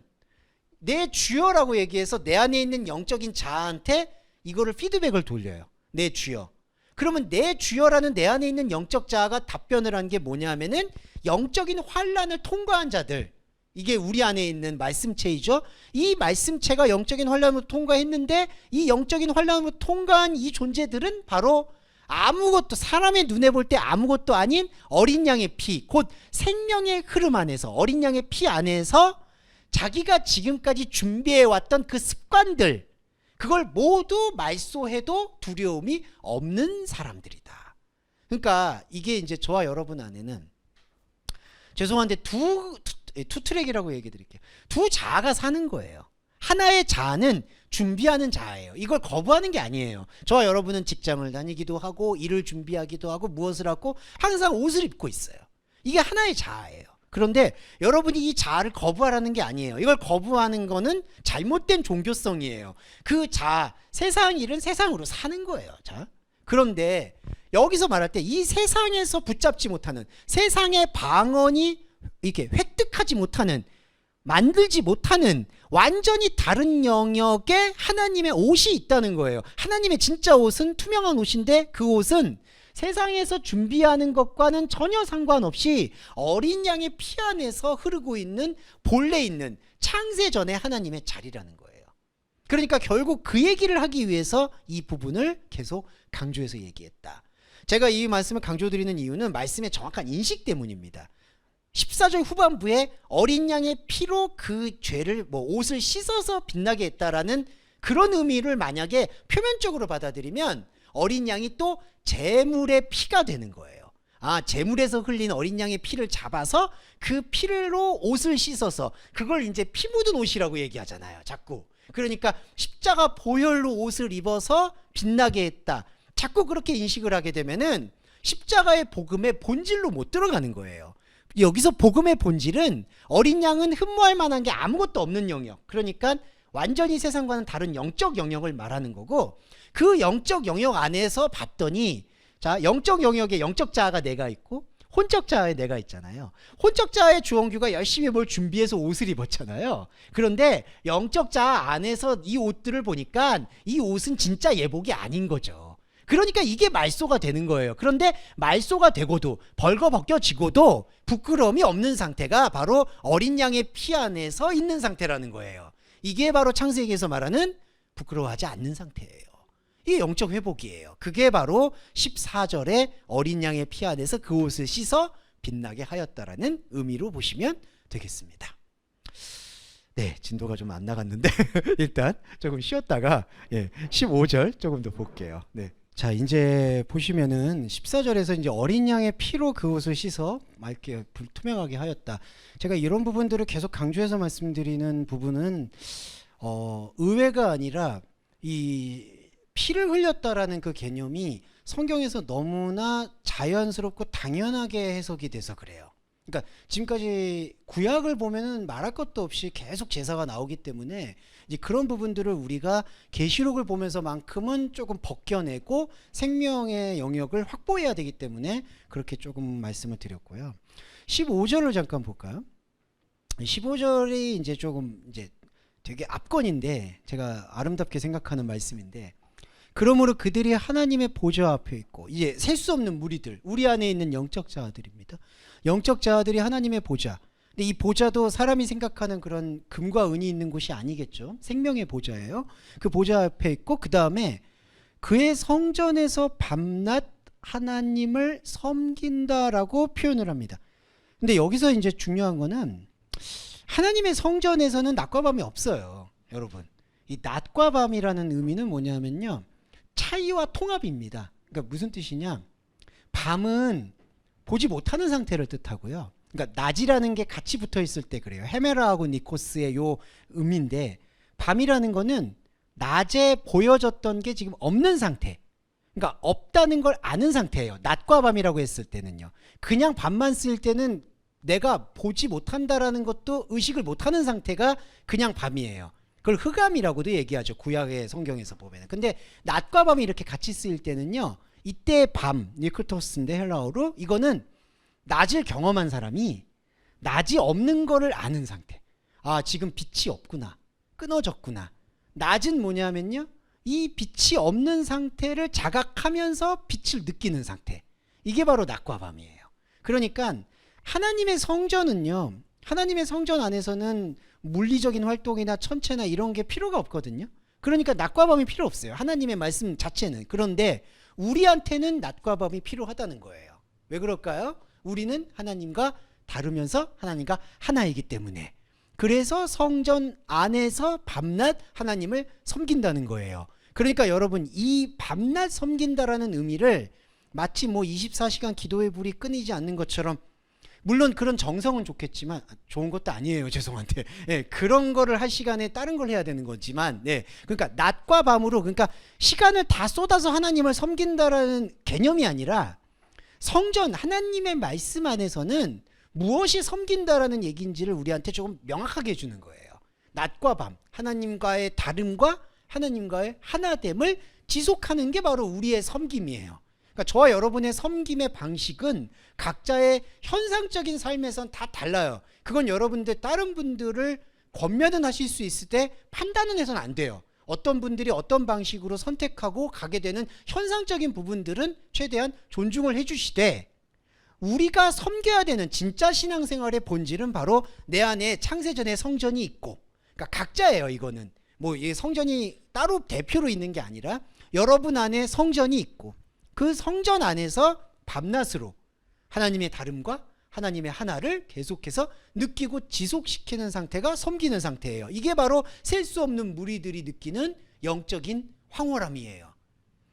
내 주여라고 얘기해서 내 안에 있는 영적인 자아한테 이거를 피드백을 돌려요. 내 주여. 그러면 내 주여라는 내 안에 있는 영적 자아가 답변을 한 게 뭐냐면은 영적인 환란을 통과한 자들, 이게 우리 안에 있는 말씀체이죠. 이 말씀체가 영적인 환란을 통과했는데 이 영적인 환란을 통과한 이 존재들은 바로 아무것도, 사람의 눈에 볼 때 아무것도 아닌 어린 양의 피, 곧 생명의 흐름 안에서, 어린 양의 피 안에서 자기가 지금까지 준비해왔던 그 습관들, 그걸 모두 말소해도 두려움이 없는 사람들이다. 그러니까 이게 이제 저와 여러분 안에는, 죄송한데 투 트랙이라고 얘기 드릴게요. 두 자아가 사는 거예요. 하나의 자아는 준비하는 자아예요. 이걸 거부하는 게 아니에요. 저와 여러분은 직장을 다니기도 하고 일을 준비하기도 하고 무엇을 하고 항상 옷을 입고 있어요. 이게 하나의 자아예요. 그런데 여러분이 이 자아를 거부하라는 게 아니에요. 이걸 거부하는 거는 잘못된 종교성이에요. 그 자아, 세상 일은 세상으로 사는 거예요. 자, 그런데 여기서 말할 때 이 세상에서 붙잡지 못하는, 세상의 방언이 이렇게 획득하지 못하는, 만들지 못하는 완전히 다른 영역에 하나님의 옷이 있다는 거예요. 하나님의 진짜 옷은 투명한 옷인데 그 옷은 세상에서 준비하는 것과는 전혀 상관없이 어린 양의 피 안에서 흐르고 있는, 본래 있는 창세전의 하나님의 자리라는 거예요. 그러니까 결국 그 얘기를 하기 위해서 이 부분을 계속 강조해서 얘기했다. 제가 이 말씀을 강조드리는 이유는 말씀의 정확한 인식 때문입니다. 14절 후반부에 어린 양의 피로 그 죄를, 옷을 씻어서 빛나게 했다라는 그런 의미를 만약에 표면적으로 받아들이면 어린 양이 또 제물의 피가 되는 거예요. 아, 제물에서 흘린 어린 양의 피를 잡아서 그 피로 옷을 씻어서, 그걸 이제 피 묻은 옷이라고 얘기하잖아요, 자꾸. 그러니까 십자가 보혈로 옷을 입어서 빛나게 했다. 자꾸 그렇게 인식을 하게 되면은 십자가의 복음의 본질로 못 들어가는 거예요. 여기서 복음의 본질은 어린 양은 흠모할 만한 게 아무것도 없는 영역, 그러니까 완전히 세상과는 다른 영적 영역을 말하는 거고, 그 영적 영역 안에서 봤더니, 자, 영적 영역에 영적 자아가 내가 있고 혼적 자아에 내가 있잖아요. 혼적 자아의 주원규가 열심히 뭘 준비해서 옷을 입었잖아요. 그런데 영적 자아 안에서 이 옷들을 보니까 이 옷은 진짜 예복이 아닌 거죠. 그러니까 이게 말소가 되는 거예요. 그런데 말소가 되고도 벌거벗겨지고도 부끄러움이 없는 상태가 바로 어린 양의 피 안에서 있는 상태라는 거예요. 이게 바로 창세기에서 말하는 부끄러워하지 않는 상태예요. 이게 영적 회복이에요. 그게 바로 14절에 어린 양의 피 안에서 그 옷을 씻어 빛나게 하였다라는 의미로 보시면 되겠습니다. 네, 진도가 좀 안 나갔는데 일단 조금 쉬었다가 15절 조금 더 볼게요. 네. 자, 이제 보시면은 14절에서 이제 어린 양의 피로 그 옷을 씻어 맑게 불투명하게 하였다. 제가 이런 부분들을 계속 강조해서 말씀드리는 부분은 의외가 아니라 이 피를 흘렸다라는 그 개념이 성경에서 너무나 자연스럽고 당연하게 해석이 돼서 그래요. 그러니까 지금까지 구약을 보면은 말할 것도 없이 계속 제사가 나오기 때문에 이제 그런 부분들을 우리가 계시록을 보면서만큼은 조금 벗겨내고 생명의 영역을 확보해야 되기 때문에 그렇게 조금 말씀을 드렸고요. 15절을 잠깐 볼까요? 15절이 이제 조금 이제 되게 압권인데 제가 아름답게 생각하는 말씀인데, 그러므로 그들이 하나님의 보좌 앞에 있고, 이제 셀 수 없는 무리들, 우리 안에 있는 영적 자아들입니다. 영적 자아들이 하나님의 보좌. 근데 이 보좌도 사람이 생각하는 그런 금과 은이 있는 곳이 아니겠죠. 생명의 보좌예요. 그 보좌 앞에 있고, 그 다음에 그의 성전에서 밤낮 하나님을 섬긴다라고 표현을 합니다. 근데 여기서 이제 중요한 거는 하나님의 성전에서는 낮과 밤이 없어요. 여러분. 이 낮과 밤이라는 의미는 뭐냐면요. 차이와 통합입니다. 그러니까 무슨 뜻이냐? 밤은 보지 못하는 상태를 뜻하고요. 그러니까 낮이라는 게 같이 붙어 있을 때 그래요. 헤메라하고 니코스의 요 의미인데 밤이라는 거는 낮에 보여졌던 게 지금 없는 상태. 그러니까 없다는 걸 아는 상태예요. 낮과 밤이라고 했을 때는요. 그냥 밤만 쓸 때는 내가 보지 못한다라는 것도 의식을 못하는 상태가 그냥 밤이에요. 그걸 흑암이라고도 얘기하죠. 구약의 성경에서 보면. 근데 낮과 밤이 이렇게 같이 쓰일 때는요. 이때 밤, 니크토스인데 헬라어로 이거는 낮을 경험한 사람이 낮이 없는 거를 아는 상태. 아, 지금 빛이 없구나. 끊어졌구나. 낮은 뭐냐면요. 이 빛이 없는 상태를 자각하면서 빛을 느끼는 상태. 이게 바로 낮과 밤이에요. 그러니까 하나님의 성전은요. 하나님의 성전 안에서는 물리적인 활동이나 천체나 이런 게 필요가 없거든요. 그러니까 낮과 밤이 필요 없어요. 하나님의 말씀 자체는. 그런데 우리한테는 낮과 밤이 필요하다는 거예요. 왜 그럴까요? 우리는 하나님과 다르면서 하나님과 하나이기 때문에. 그래서 성전 안에서 밤낮 하나님을 섬긴다는 거예요. 그러니까 여러분 이 밤낮 섬긴다라는 의미를 마치 뭐 24시간 기도의 불이 끊이지 않는 것처럼, 물론 그런 정성은 좋겠지만 좋은 것도 아니에요. 죄송한데 예, 그런 거를 할 시간에 다른 걸 해야 되는 거지만 예, 그러니까 낮과 밤으로 그러니까 시간을 다 쏟아서 하나님을 섬긴다라는 개념이 아니라 성전 하나님의 말씀 안에서는 무엇이 섬긴다라는 얘기인지를 우리한테 조금 명확하게 해주는 거예요. 낮과 밤 하나님과의 다름과 하나님과의 하나됨을 지속하는 게 바로 우리의 섬김이에요. 그러니까 저와 여러분의 섬김의 방식은 각자의 현상적인 삶에선 다 달라요. 그건 여러분들 다른 분들을 권면은 하실 수 있을 때 판단은 해서는 안 돼요. 어떤 분들이 어떤 방식으로 선택하고 가게 되는 현상적인 부분들은 최대한 존중을 해주시되, 우리가 섬겨야 되는 진짜 신앙생활의 본질은 바로 내 안에 창세전에 성전이 있고, 그러니까 각자예요. 이거는 뭐 이 성전이 따로 대표로 있는 게 아니라 여러분 안에 성전이 있고 그 성전 안에서 밤낮으로 하나님의 다름과 하나님의 하나를 계속해서 느끼고 지속시키는 상태가 섬기는 상태예요. 이게 바로 셀 수 없는 무리들이 느끼는 영적인 황홀함이에요.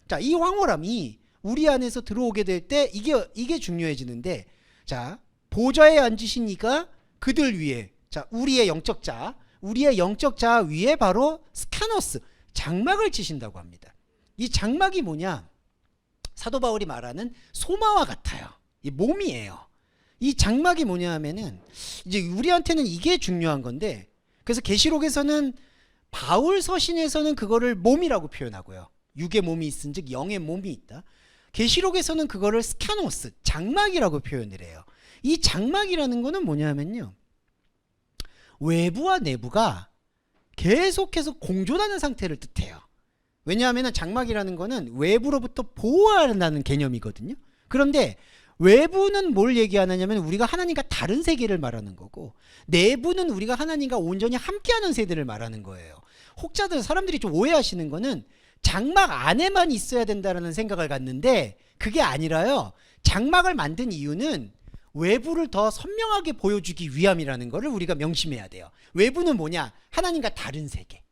자, 이 황홀함이 우리 안에서 들어오게 될 때 이게 중요해지는데, 자, 보좌에 앉으신 이가 그들 위에, 자, 우리의 영적 자 위에 바로 스카노스, 장막을 치신다고 합니다. 이 장막이 뭐냐? 사도 바울이 말하는 소마와 같아요. 이 몸이에요. 이 장막이 뭐냐 하면은 이제 우리한테는 이게 중요한 건데, 그래서 계시록에서는 바울 서신에서는 그거를 몸이라고 표현하고요. 육의 몸이 있은즉 영의 몸이 있다. 계시록에서는 그거를 스카노스, 장막이라고 표현을 해요. 이 장막이라는 거는 뭐냐면요, 외부와 내부가 계속해서 공존하는 상태를 뜻해요. 왜냐하면 장막이라는 거는 외부로부터 보호한다는 개념이거든요. 그런데 외부는 뭘 얘기하느냐면 우리가 하나님과 다른 세계를 말하는 거고, 내부는 우리가 하나님과 온전히 함께하는 세대를 말하는 거예요. 혹자들 사람들이 좀 오해하시는 거는 장막 안에만 있어야 된다는 생각을 갖는데, 그게 아니라요. 장막을 만든 이유는 외부를 더 선명하게 보여주기 위함이라는 것을 우리가 명심해야 돼요. 외부는 뭐냐? 하나님과 다른 세계.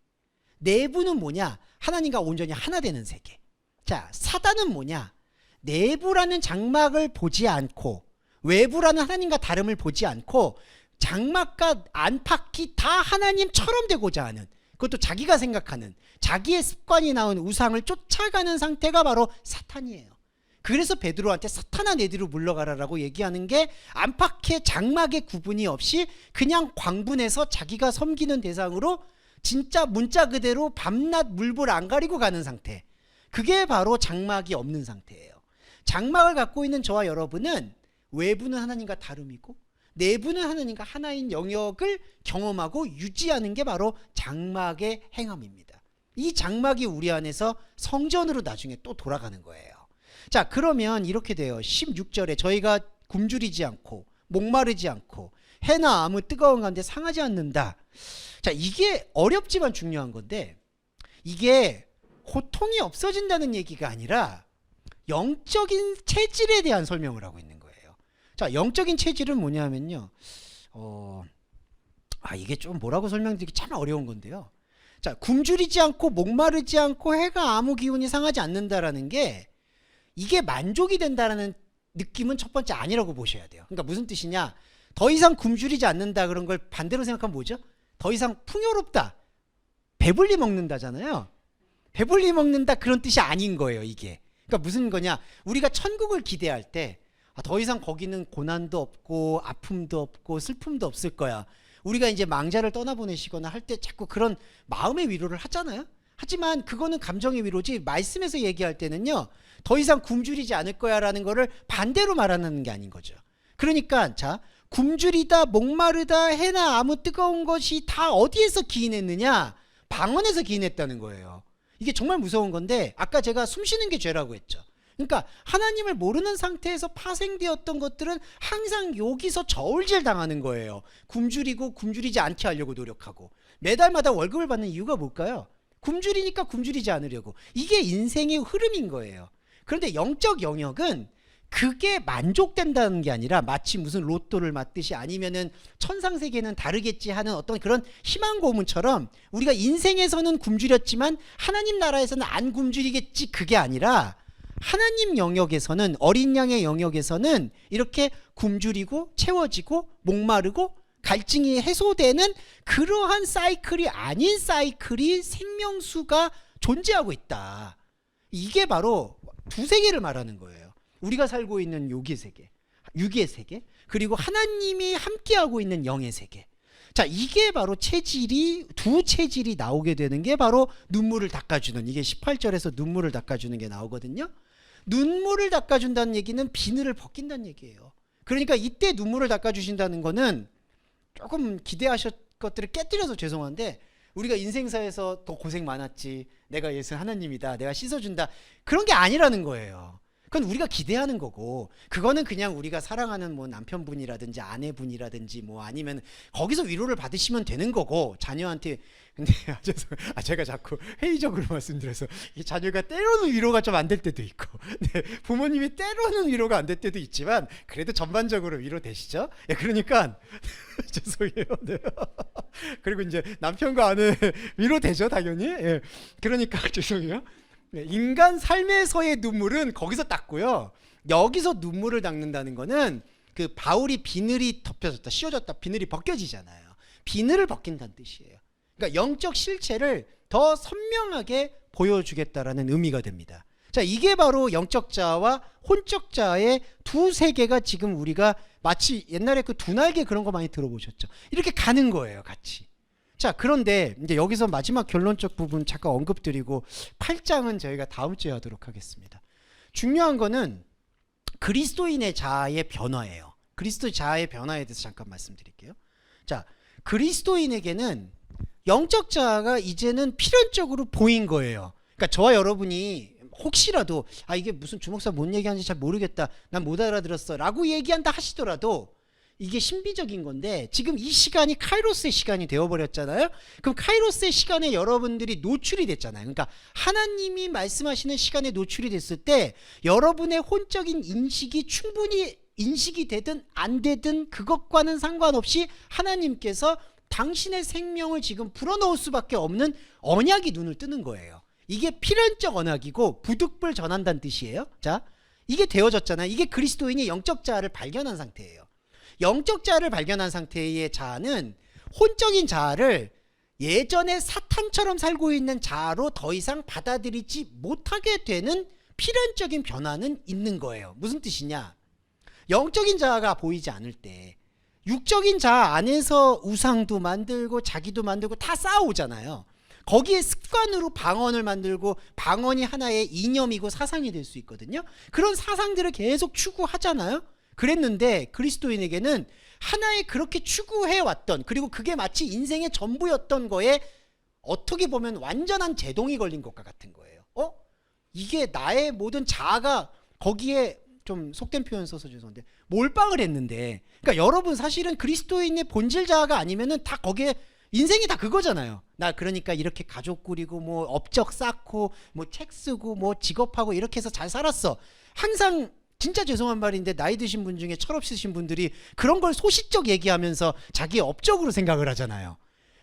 내부는 뭐냐? 하나님과 온전히 하나 되는 세계. 자, 사단은 뭐냐? 내부라는 장막을 보지 않고 외부라는 하나님과 다름을 보지 않고 장막과 안팎이 다 하나님처럼 되고자 하는, 그것도 자기가 생각하는 자기의 습관이 나온 우상을 쫓아가는 상태가 바로 사탄이에요. 그래서 베드로한테 사탄아 내 뒤로 물러가라라고 얘기하는 게 안팎의 장막의 구분이 없이 그냥 광분해서 자기가 섬기는 대상으로 진짜 문자 그대로 밤낮 물불 안 가리고 가는 상태. 그게 바로 장막이 없는 상태예요. 장막을 갖고 있는 저와 여러분은 외부는 하나님과 다름이고 내부는 하나님과 하나인 영역을 경험하고 유지하는 게 바로 장막의 행함입니다. 이 장막이 우리 안에서 성전으로 나중에 또 돌아가는 거예요. 자, 그러면 이렇게 돼요. 16절에 저희가 굶주리지 않고 목마르지 않고 해나 아무 뜨거운 가운데 상하지 않는다. 자, 이게 어렵지만 중요한 건데, 이게 고통이 없어진다는 얘기가 아니라 영적인 체질에 대한 설명을 하고 있는 거예요. 자, 영적인 체질은 뭐냐면요. 이게 좀 뭐라고 설명드리기 참 어려운 건데요. 자, 굶주리지 않고 목마르지 않고 해가 아무 기운이 상하지 않는다라는 게 이게 만족이 된다라는 느낌은 첫 번째 아니라고 보셔야 돼요. 그러니까 무슨 뜻이냐? 더 이상 굶주리지 않는다 그런 걸 반대로 생각하면 뭐죠? 더 이상 풍요롭다. 배불리 먹는다잖아요. 배불리 먹는다 그런 뜻이 아닌 거예요, 이게. 그러니까 무슨 거냐? 우리가 천국을 기대할 때 더 이상 거기는 고난도 없고 아픔도 없고 슬픔도 없을 거야. 우리가 이제 망자를 떠나보내시거나 할 때 자꾸 그런 마음의 위로를 하잖아요. 하지만 그거는 감정의 위로지 말씀에서 얘기할 때는요. 더 이상 굶주리지 않을 거야라는 거를 반대로 말하는 게 아닌 거죠. 그러니까 자, 굶주리다 목마르다 해나 아무 뜨거운 것이 다 어디에서 기인했느냐? 방언에서 기인했다는 거예요. 이게 정말 무서운 건데 아까 제가 숨쉬는 게 죄라고 했죠. 그러니까 하나님을 모르는 상태에서 파생되었던 것들은 항상 여기서 저울질 당하는 거예요. 굶주리고 굶주리지 않게 하려고 노력하고 매달마다 월급을 받는 이유가 뭘까요? 굶주리니까 굶주리지 않으려고. 이게 인생의 흐름인 거예요. 그런데 영적 영역은 그게 만족된다는 게 아니라 마치 무슨 로또를 맞듯이 아니면은 천상세계는 다르겠지 하는 어떤 그런 희망 고문처럼 우리가 인생에서는 굶주렸지만 하나님 나라에서는 안 굶주리겠지 그게 아니라 하나님 영역에서는 어린 양의 영역에서는 이렇게 굶주리고 채워지고 목마르고 갈증이 해소되는 그러한 사이클이 아닌 사이클이 생명수가 존재하고 있다. 이게 바로 두 세계를 말하는 거예요. 우리가 살고 있는 요기 세계, 육의 세계, 그리고 하나님이 함께하고 있는 영의 세계. 자, 이게 바로 체질이 두 체질이 나오게 되는 게 바로 눈물을 닦아주는, 이게 18절에서 눈물을 닦아주는 게 나오거든요. 눈물을 닦아준다는 얘기는 비늘을 벗긴다는 얘기예요. 그러니까 이때 눈물을 닦아주신다는 거는 조금 기대하셨 것들을 깨뜨려서 죄송한데 우리가 인생사에서 더 고생 많았지, 내가 예수 하나님이다, 내가 씻어준다, 그런 게 아니라는 거예요. 그건 우리가 기대하는 거고, 그거는 그냥 우리가 사랑하는 뭐 남편분이라든지 아내분이라든지 뭐 아니면 거기서 위로를 받으시면 되는 거고, 자녀한테. 근데 제가 자꾸 회의적으로 말씀드려서 이 자녀가 때로는 위로가 좀 안 될 때도 있고, 네, 부모님이 때로는 위로가 안 될 때도 있지만 그래도 전반적으로 위로 되시죠? 예, 그러니까 죄송해요. 네. 그리고 이제 남편과 아내 위로 되죠, 당연히. 예, 그러니까 죄송해요. 인간 삶에서의 눈물은 거기서 닦고요. 여기서 눈물을 닦는다는 거는 그 바울이 비늘이 덮여졌다, 씌워졌다, 비늘이 벗겨지잖아요. 비늘을 벗긴다는 뜻이에요. 그러니까 영적 실체를 더 선명하게 보여주겠다라는 의미가 됩니다. 자, 이게 바로 영적 자와 혼적 자의 두 세계가 지금 우리가 마치 옛날에 그 두 날개 그런 거 많이 들어보셨죠? 이렇게 가는 거예요, 같이. 자, 그런데 이제 여기서 마지막 결론적 부분 잠깐 언급드리고 8장은 저희가 다음 주에 하도록 하겠습니다. 중요한 거는 그리스도인의 자아의 변화예요. 그리스도 자아의 변화에 대해서 잠깐 말씀드릴게요. 자, 그리스도인에게는 영적 자아가 이제는 필연적으로 보인 거예요. 그러니까 저와 여러분이 혹시라도 이게 무슨 주목사 뭔 얘기하는지 잘 모르겠다, 난 못 알아들었어 라고 얘기한다 하시더라도 이게 신비적인 건데 지금 이 시간이 카이로스의 시간이 되어버렸잖아요. 그럼 카이로스의 시간에 여러분들이 노출이 됐잖아요. 그러니까 하나님이 말씀하시는 시간에 노출이 됐을 때 여러분의 혼적인 인식이 충분히 인식이 되든 안 되든 그것과는 상관없이 하나님께서 당신의 생명을 지금 불어넣을 수밖에 없는 언약이 눈을 뜨는 거예요. 이게 필연적 언약이고 부득불 전한다는 뜻이에요. 자, 이게 되어졌잖아요. 이게 그리스도인이 영적 자아를 발견한 상태예요. 영적 자아를 발견한 상태의 자아는 혼적인 자아를 예전에 사탄처럼 살고 있는 자아로 더 이상 받아들이지 못하게 되는 필연적인 변화는 있는 거예요. 무슨 뜻이냐? 영적인 자아가 보이지 않을 때 육적인 자아 안에서 우상도 만들고 자기도 만들고 다 쌓아오잖아요. 거기에 습관으로 방언을 만들고 방언이 하나의 이념이고 사상이 될 수 있거든요. 그런 사상들을 계속 추구하잖아요. 그랬는데 그리스도인에게는 하나의 그렇게 추구해왔던, 그리고 그게 마치 인생의 전부였던 거에 어떻게 보면 완전한 제동이 걸린 것과 같은 거예요. 이게 나의 모든 자아가 거기에, 좀 속된 표현 써서 죄송한데, 몰빵을 했는데, 그러니까 여러분 사실은 그리스도인의 본질 자아가 아니면은 다 거기에 인생이 다 그거잖아요. 나 그러니까 이렇게 가족 꾸리고 뭐 업적 쌓고 뭐 책 쓰고 뭐 직업하고 이렇게 해서 잘 살았어. 항상 진짜 죄송한 말인데 나이 드신 분 중에 철없으신 분들이 그런 걸 소시적 얘기하면서 자기의 업적으로 생각을 하잖아요.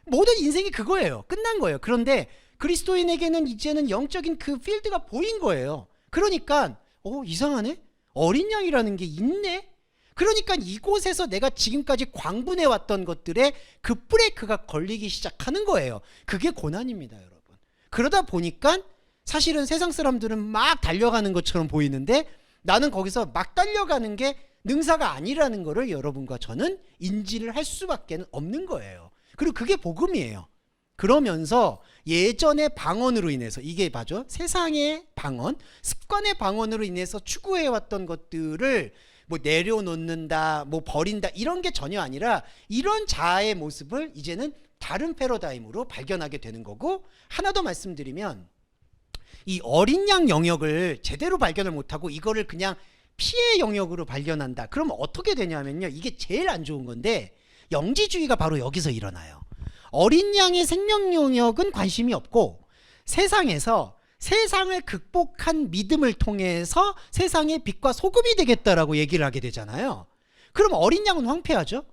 모든 인생이 그거예요. 끝난 거예요. 그런데 그리스도인에게는 이제는 영적인 그 필드가 보인 거예요. 그러니까 이상하네? 어린 양이라는 게 있네? 그러니까 이곳에서 내가 지금까지 광분해 왔던 것들에 그 브레이크가 걸리기 시작하는 거예요. 그게 고난입니다, 여러분. 그러다 보니까 사실은 세상 사람들은 막 달려가는 것처럼 보이는데 나는 거기서 막 달려가는 게 능사가 아니라는 거를 여러분과 저는 인지를 할 수밖에 없는 거예요. 그리고 그게 복음이에요. 그러면서 예전의 방언으로 인해서, 이게 맞죠? 세상의 방언, 습관의 방언으로 인해서 추구해왔던 것들을 뭐 내려놓는다, 뭐 버린다, 이런 게 전혀 아니라 이런 자아의 모습을 이제는 다른 패러다임으로 발견하게 되는 거고, 하나 더 말씀드리면 이 어린 양 영역을 제대로 발견을 못하고 이거를 그냥 피해 영역으로 발견한다. 그러면 어떻게 되냐면요, 이게 제일 안 좋은 건데 영지주의가 바로 여기서 일어나요. 어린 양의 생명 영역은 관심이 없고 세상에서 세상을 극복한 믿음을 통해서 세상의 빛과 소금이 되겠다라고 얘기를 하게 되잖아요. 그럼 어린 양은 황폐하죠.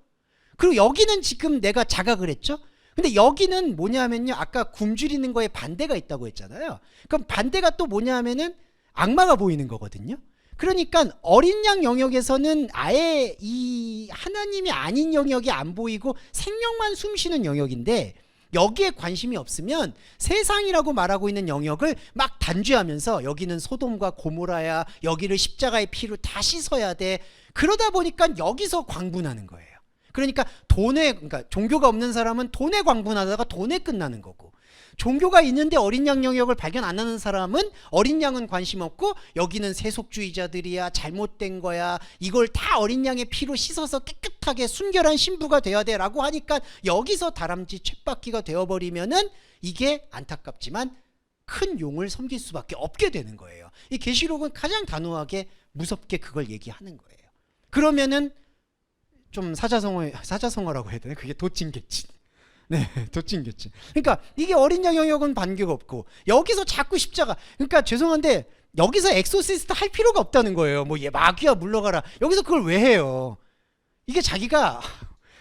그리고 여기는 지금 내가 자각을 했죠. 근데 여기는 뭐냐면요, 아까 굶주리는 거에 반대가 있다고 했잖아요. 그럼 반대가 또 뭐냐면은 악마가 보이는 거거든요. 그러니까 어린 양 영역에서는 아예 이 하나님이 아닌 영역이 안 보이고 생명만 숨쉬는 영역인데, 여기에 관심이 없으면 세상이라고 말하고 있는 영역을 막 단죄하면서 여기는 소돔과 고모라야, 여기를 십자가의 피로 다 씻어야 돼. 그러다 보니까 여기서 광분하는 거예요. 그러니까 그러니까 종교가 없는 사람은 돈에 광분하다가 돈에 끝나는 거고, 종교가 있는데 어린 양 영역을 발견 안 하는 사람은 어린 양은 관심 없고 여기는 세속주의자들이야, 잘못된 거야, 이걸 다 어린 양의 피로 씻어서 깨끗하게 순결한 신부가 돼야 돼 라고 하니까 여기서 다람쥐 쳇바퀴가 되어버리면은 이게 안타깝지만 큰 용을 섬길 수밖에 없게 되는 거예요. 이 계시록은 가장 단호하게 무섭게 그걸 얘기하는 거예요. 그러면은 좀 사자성어라고 해야 되나? 그게 도찐개찐. 네, 도찐개찐. 그러니까 이게 어린 양 영역은 반격 없고 여기서 자꾸 십자가. 그러니까 죄송한데 여기서 엑소시스트 할 필요가 없다는 거예요. 뭐 얘 마귀야 물러가라. 여기서 그걸 왜 해요? 이게 자기가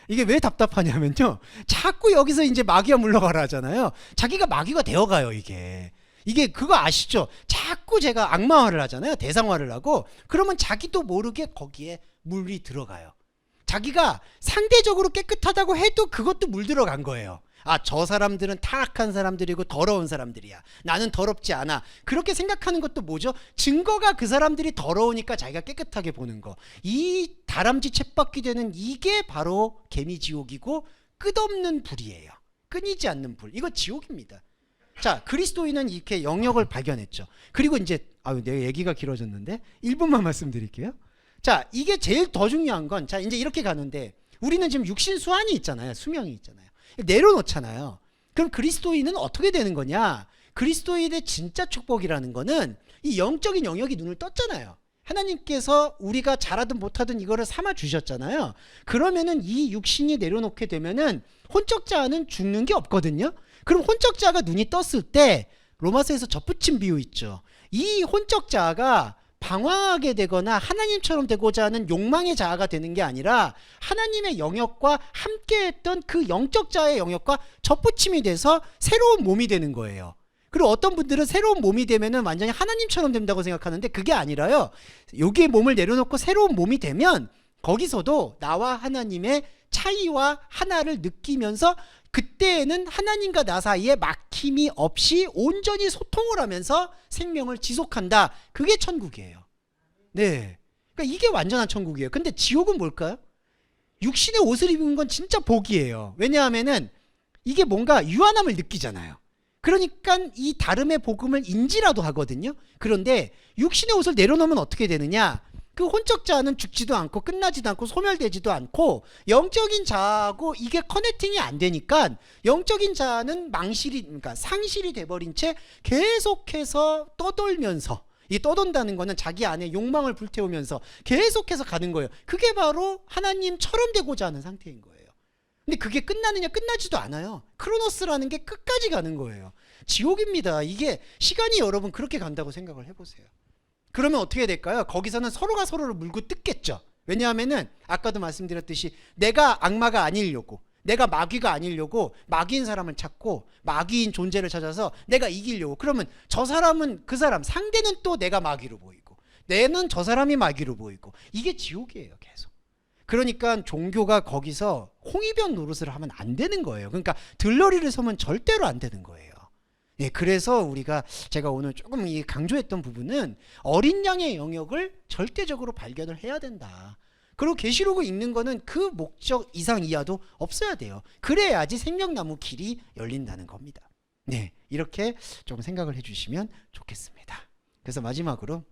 이게 왜 답답하냐면요, 자꾸 여기서 이제 마귀야 물러가라 하잖아요. 자기가 마귀가 되어가요. 이게 그거 아시죠? 자꾸 제가 악마화를 하잖아요. 대상화를 하고. 그러면 자기도 모르게 거기에 물이 들어가요. 자기가 상대적으로 깨끗하다고 해도 그것도 물들어간 거예요. 저 사람들은 타락한 사람들이고 더러운 사람들이야, 나는 더럽지 않아. 그렇게 생각하는 것도 뭐죠? 증거가 그 사람들이 더러우니까 자기가 깨끗하게 보는 거. 이 다람쥐 쳇바퀴 되는 이게 바로 개미지옥이고 끝없는 불이에요. 끊이지 않는 불. 이거 지옥입니다. 자, 그리스도인은 이렇게 영역을 발견했죠. 그리고 이제 내 얘기가 길어졌는데 1분만 말씀드릴게요. 자, 이게 제일 더 중요한 건, 자, 이제 이렇게 가는데 우리는 지금 육신 수완이 있잖아요. 수명이 있잖아요. 내려놓잖아요. 그럼 그리스도인은 어떻게 되는 거냐? 그리스도인의 진짜 축복이라는 거는 이 영적인 영역이 눈을 떴잖아요. 하나님께서 우리가 잘하든 못하든 이거를 삼아 주셨잖아요. 그러면은 이 육신이 내려놓게 되면은 혼적자는 죽는 게 없거든요. 그럼 혼적자가 눈이 떴을 때 로마서에서 접붙임 비유 있죠. 이 혼적자가 방황하게 되거나 하나님처럼 되고자 하는 욕망의 자아가 되는 게 아니라 하나님의 영역과 함께했던 그 영적 자의 영역과 접붙임이 돼서 새로운 몸이 되는 거예요. 그리고 어떤 분들은 새로운 몸이 되면은 완전히 하나님처럼 된다고 생각하는데 그게 아니라요, 여기에 몸을 내려놓고 새로운 몸이 되면 거기서도 나와 하나님의 차이와 하나를 느끼면서 그때에는 하나님과 나 사이에 막힘이 없이 온전히 소통을 하면서 생명을 지속한다. 그게 천국이에요. 네, 그러니까 이게 완전한 천국이에요. 근데 지옥은 뭘까요? 육신의 옷을 입은 건 진짜 복이에요. 왜냐하면은 이게 뭔가 유한함을 느끼잖아요. 그러니까 이 다름의 복음을 인지라도 하거든요. 그런데 육신의 옷을 내려놓으면 어떻게 되느냐? 그 혼적 자는 죽지도 않고 끝나지도 않고 소멸되지도 않고 영적인 자하고 이게 커넥팅이 안 되니까 영적인 자는 그러니까 상실이 돼버린 채 계속해서 떠돌면서, 이 떠돈다는 거는 자기 안에 욕망을 불태우면서 계속해서 가는 거예요. 그게 바로 하나님처럼 되고자 하는 상태인 거예요. 근데 그게 끝나느냐? 끝나지도 않아요. 크로노스라는 게 끝까지 가는 거예요. 지옥입니다. 이게 시간이 여러분 그렇게 간다고 생각을 해보세요. 그러면 어떻게 될까요? 거기서는 서로가 서로를 물고 뜯겠죠. 왜냐하면은 아까도 말씀드렸듯이 내가 악마가 아니려고, 내가 마귀가 아니려고 마귀인 사람을 찾고 마귀인 존재를 찾아서 내가 이기려고. 그러면 저 사람은 그 사람, 상대는 또 내가 마귀로 보이고 내는 저 사람이 마귀로 보이고, 이게 지옥이에요 계속. 그러니까 종교가 거기서 홍위병 노릇을 하면 안 되는 거예요. 그러니까 들러리를 서면 절대로 안 되는 거예요. 예, 그래서 우리가 제가 오늘 조금 이 강조했던 부분은 어린 양의 영역을 절대적으로 발견을 해야 된다. 그리고 계시록을 읽는 거는 그 목적 이상 이하도 없어야 돼요. 그래야지 생명나무 길이 열린다는 겁니다. 네, 이렇게 좀 생각을 해주시면 좋겠습니다. 그래서 마지막으로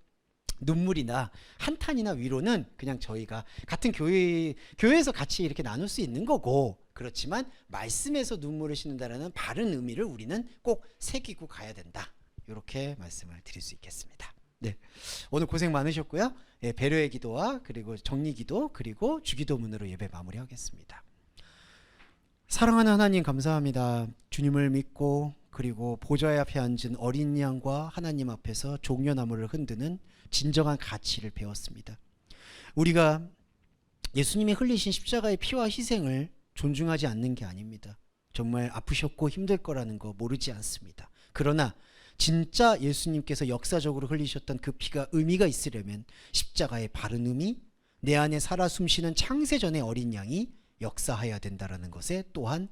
눈물이나 한탄이나 위로는 그냥 저희가 같은 교회에서 같이 이렇게 나눌 수 있는 거고, 그렇지만 말씀에서 눈물을 씻는다라는 바른 의미를 우리는 꼭 새기고 가야 된다. 이렇게 말씀을 드릴 수 있겠습니다. 네, 오늘 고생 많으셨고요. 예, 배려의 기도와 그리고 정리기도 그리고 주기도문으로 예배 마무리하겠습니다. 사랑하는 하나님, 감사합니다. 주님을 믿고 그리고 보좌 앞에 앉은 어린 양과 하나님 앞에서 종려나무를 흔드는 진정한 가치를 배웠습니다. 우리가 예수님이 흘리신 십자가의 피와 희생을 존중하지 않는 게 아닙니다. 정말 아프셨고 힘들 거라는 거 모르지 않습니다. 그러나 진짜 예수님께서 역사적으로 흘리셨던 그 피가 의미가 있으려면 십자가의 바른 의미, 내 안에 살아 숨쉬는 창세전의 어린 양이 역사해야 된다는 것에 또한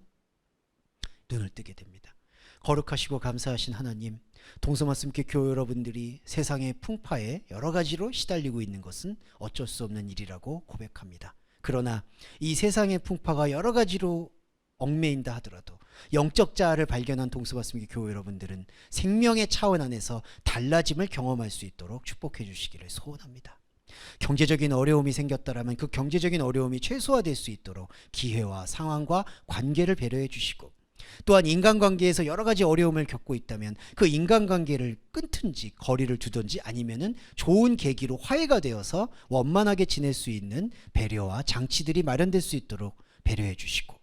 눈을 뜨게 됩니다. 거룩하시고 감사하신 하나님, 동서말씀교 교회 여러분들이 세상의 풍파에 여러 가지로 시달리고 있는 것은 어쩔 수 없는 일이라고 고백합니다. 그러나 이 세상의 풍파가 여러 가지로 얽매인다 하더라도 영적 자아를 발견한 동서말씀교 교회 여러분들은 생명의 차원 안에서 달라짐을 경험할 수 있도록 축복해 주시기를 소원합니다. 경제적인 어려움이 생겼다라면 그 경제적인 어려움이 최소화될 수 있도록 기회와 상황과 관계를 배려해 주시고, 또한 인간관계에서 여러 가지 어려움을 겪고 있다면 그 인간관계를 끊든지 거리를 두든지 아니면은 좋은 계기로 화해가 되어서 원만하게 지낼 수 있는 배려와 장치들이 마련될 수 있도록 배려해 주시고,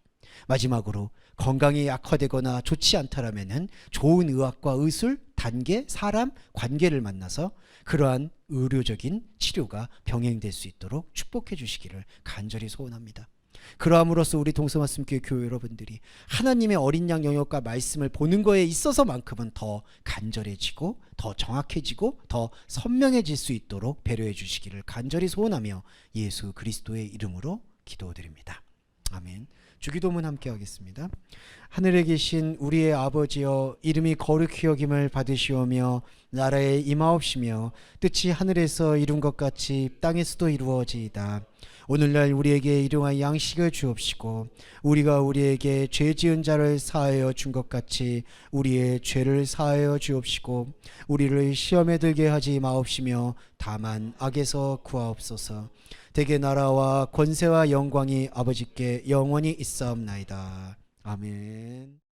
마지막으로 건강이 악화되거나 좋지 않다라면은 좋은 의학과 의술, 단계, 사람, 관계를 만나서 그러한 의료적인 치료가 병행될 수 있도록 축복해 주시기를 간절히 소원합니다. 그러함으로써 우리 동서말씀교회 교회 여러분들이 하나님의 어린 양 영역과 말씀을 보는 거에 있어서만큼은 더 간절해지고 더 정확해지고 더 선명해질 수 있도록 배려해 주시기를 간절히 소원하며 예수 그리스도의 이름으로 기도드립니다. 아멘. 주기도문 함께 하겠습니다. 하늘에 계신 우리의 아버지여, 이름이 거룩히 여김을 받으시오며 나라에 임하옵시며 뜻이 하늘에서 이룬 것 같이 땅에서도 이루어지이다. 오늘날 우리에게 일용할 양식을 주옵시고 우리가 우리에게 죄 지은 자를 사하여 준 것 같이 우리의 죄를 사하여 주옵시고 우리를 시험에 들게 하지 마옵시며 다만 악에서 구하옵소서. 대개 나라와 권세와 영광이 아버지께 영원히 있사옵나이다. 아멘.